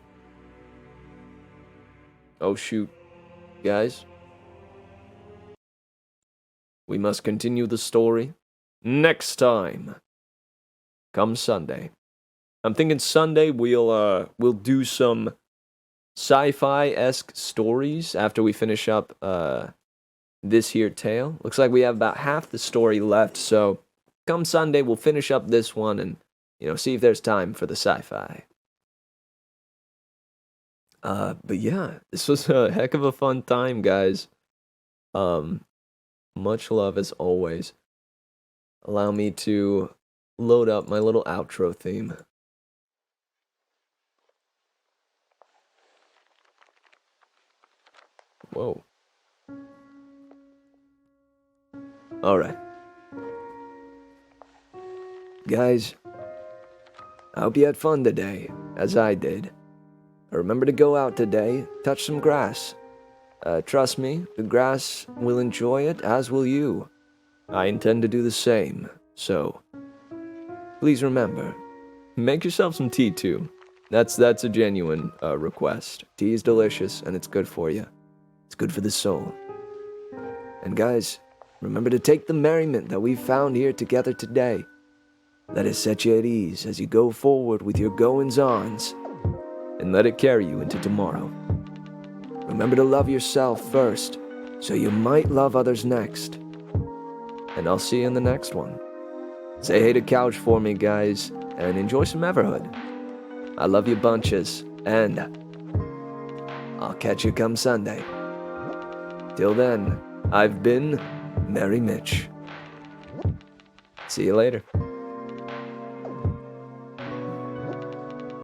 Oh shoot. Guys? We must continue the story next time. Come Sunday. I'm thinking Sunday we'll do some sci-fi-esque stories after we finish up this here tale. Looks like we have about half the story left, so come Sunday we'll finish up this one and see if there's time for the sci-fi. But yeah, this was a heck of a fun time, guys. Much love as always. Allow me to load up my little outro theme. Whoa. Alright. Guys, I hope you had fun today, as I did. Remember to go out today, touch some grass. Trust me, the grass will enjoy it, as will you. I intend to do the same, so please remember, make yourself some tea too. That's a genuine request. Tea is delicious, and it's good for you. It's good for the soul. And guys, remember to take the merriment that we've found here together today. Let it set you at ease as you go forward with your goings-ons, and let it carry you into tomorrow. Remember to love yourself first, so you might love others next. And I'll see you in the next one. Say hey to Couch for me, guys, and enjoy some Everhood. I love you bunches, and I'll catch you come Sunday. Till then, I've been Merry Mitch. See you later.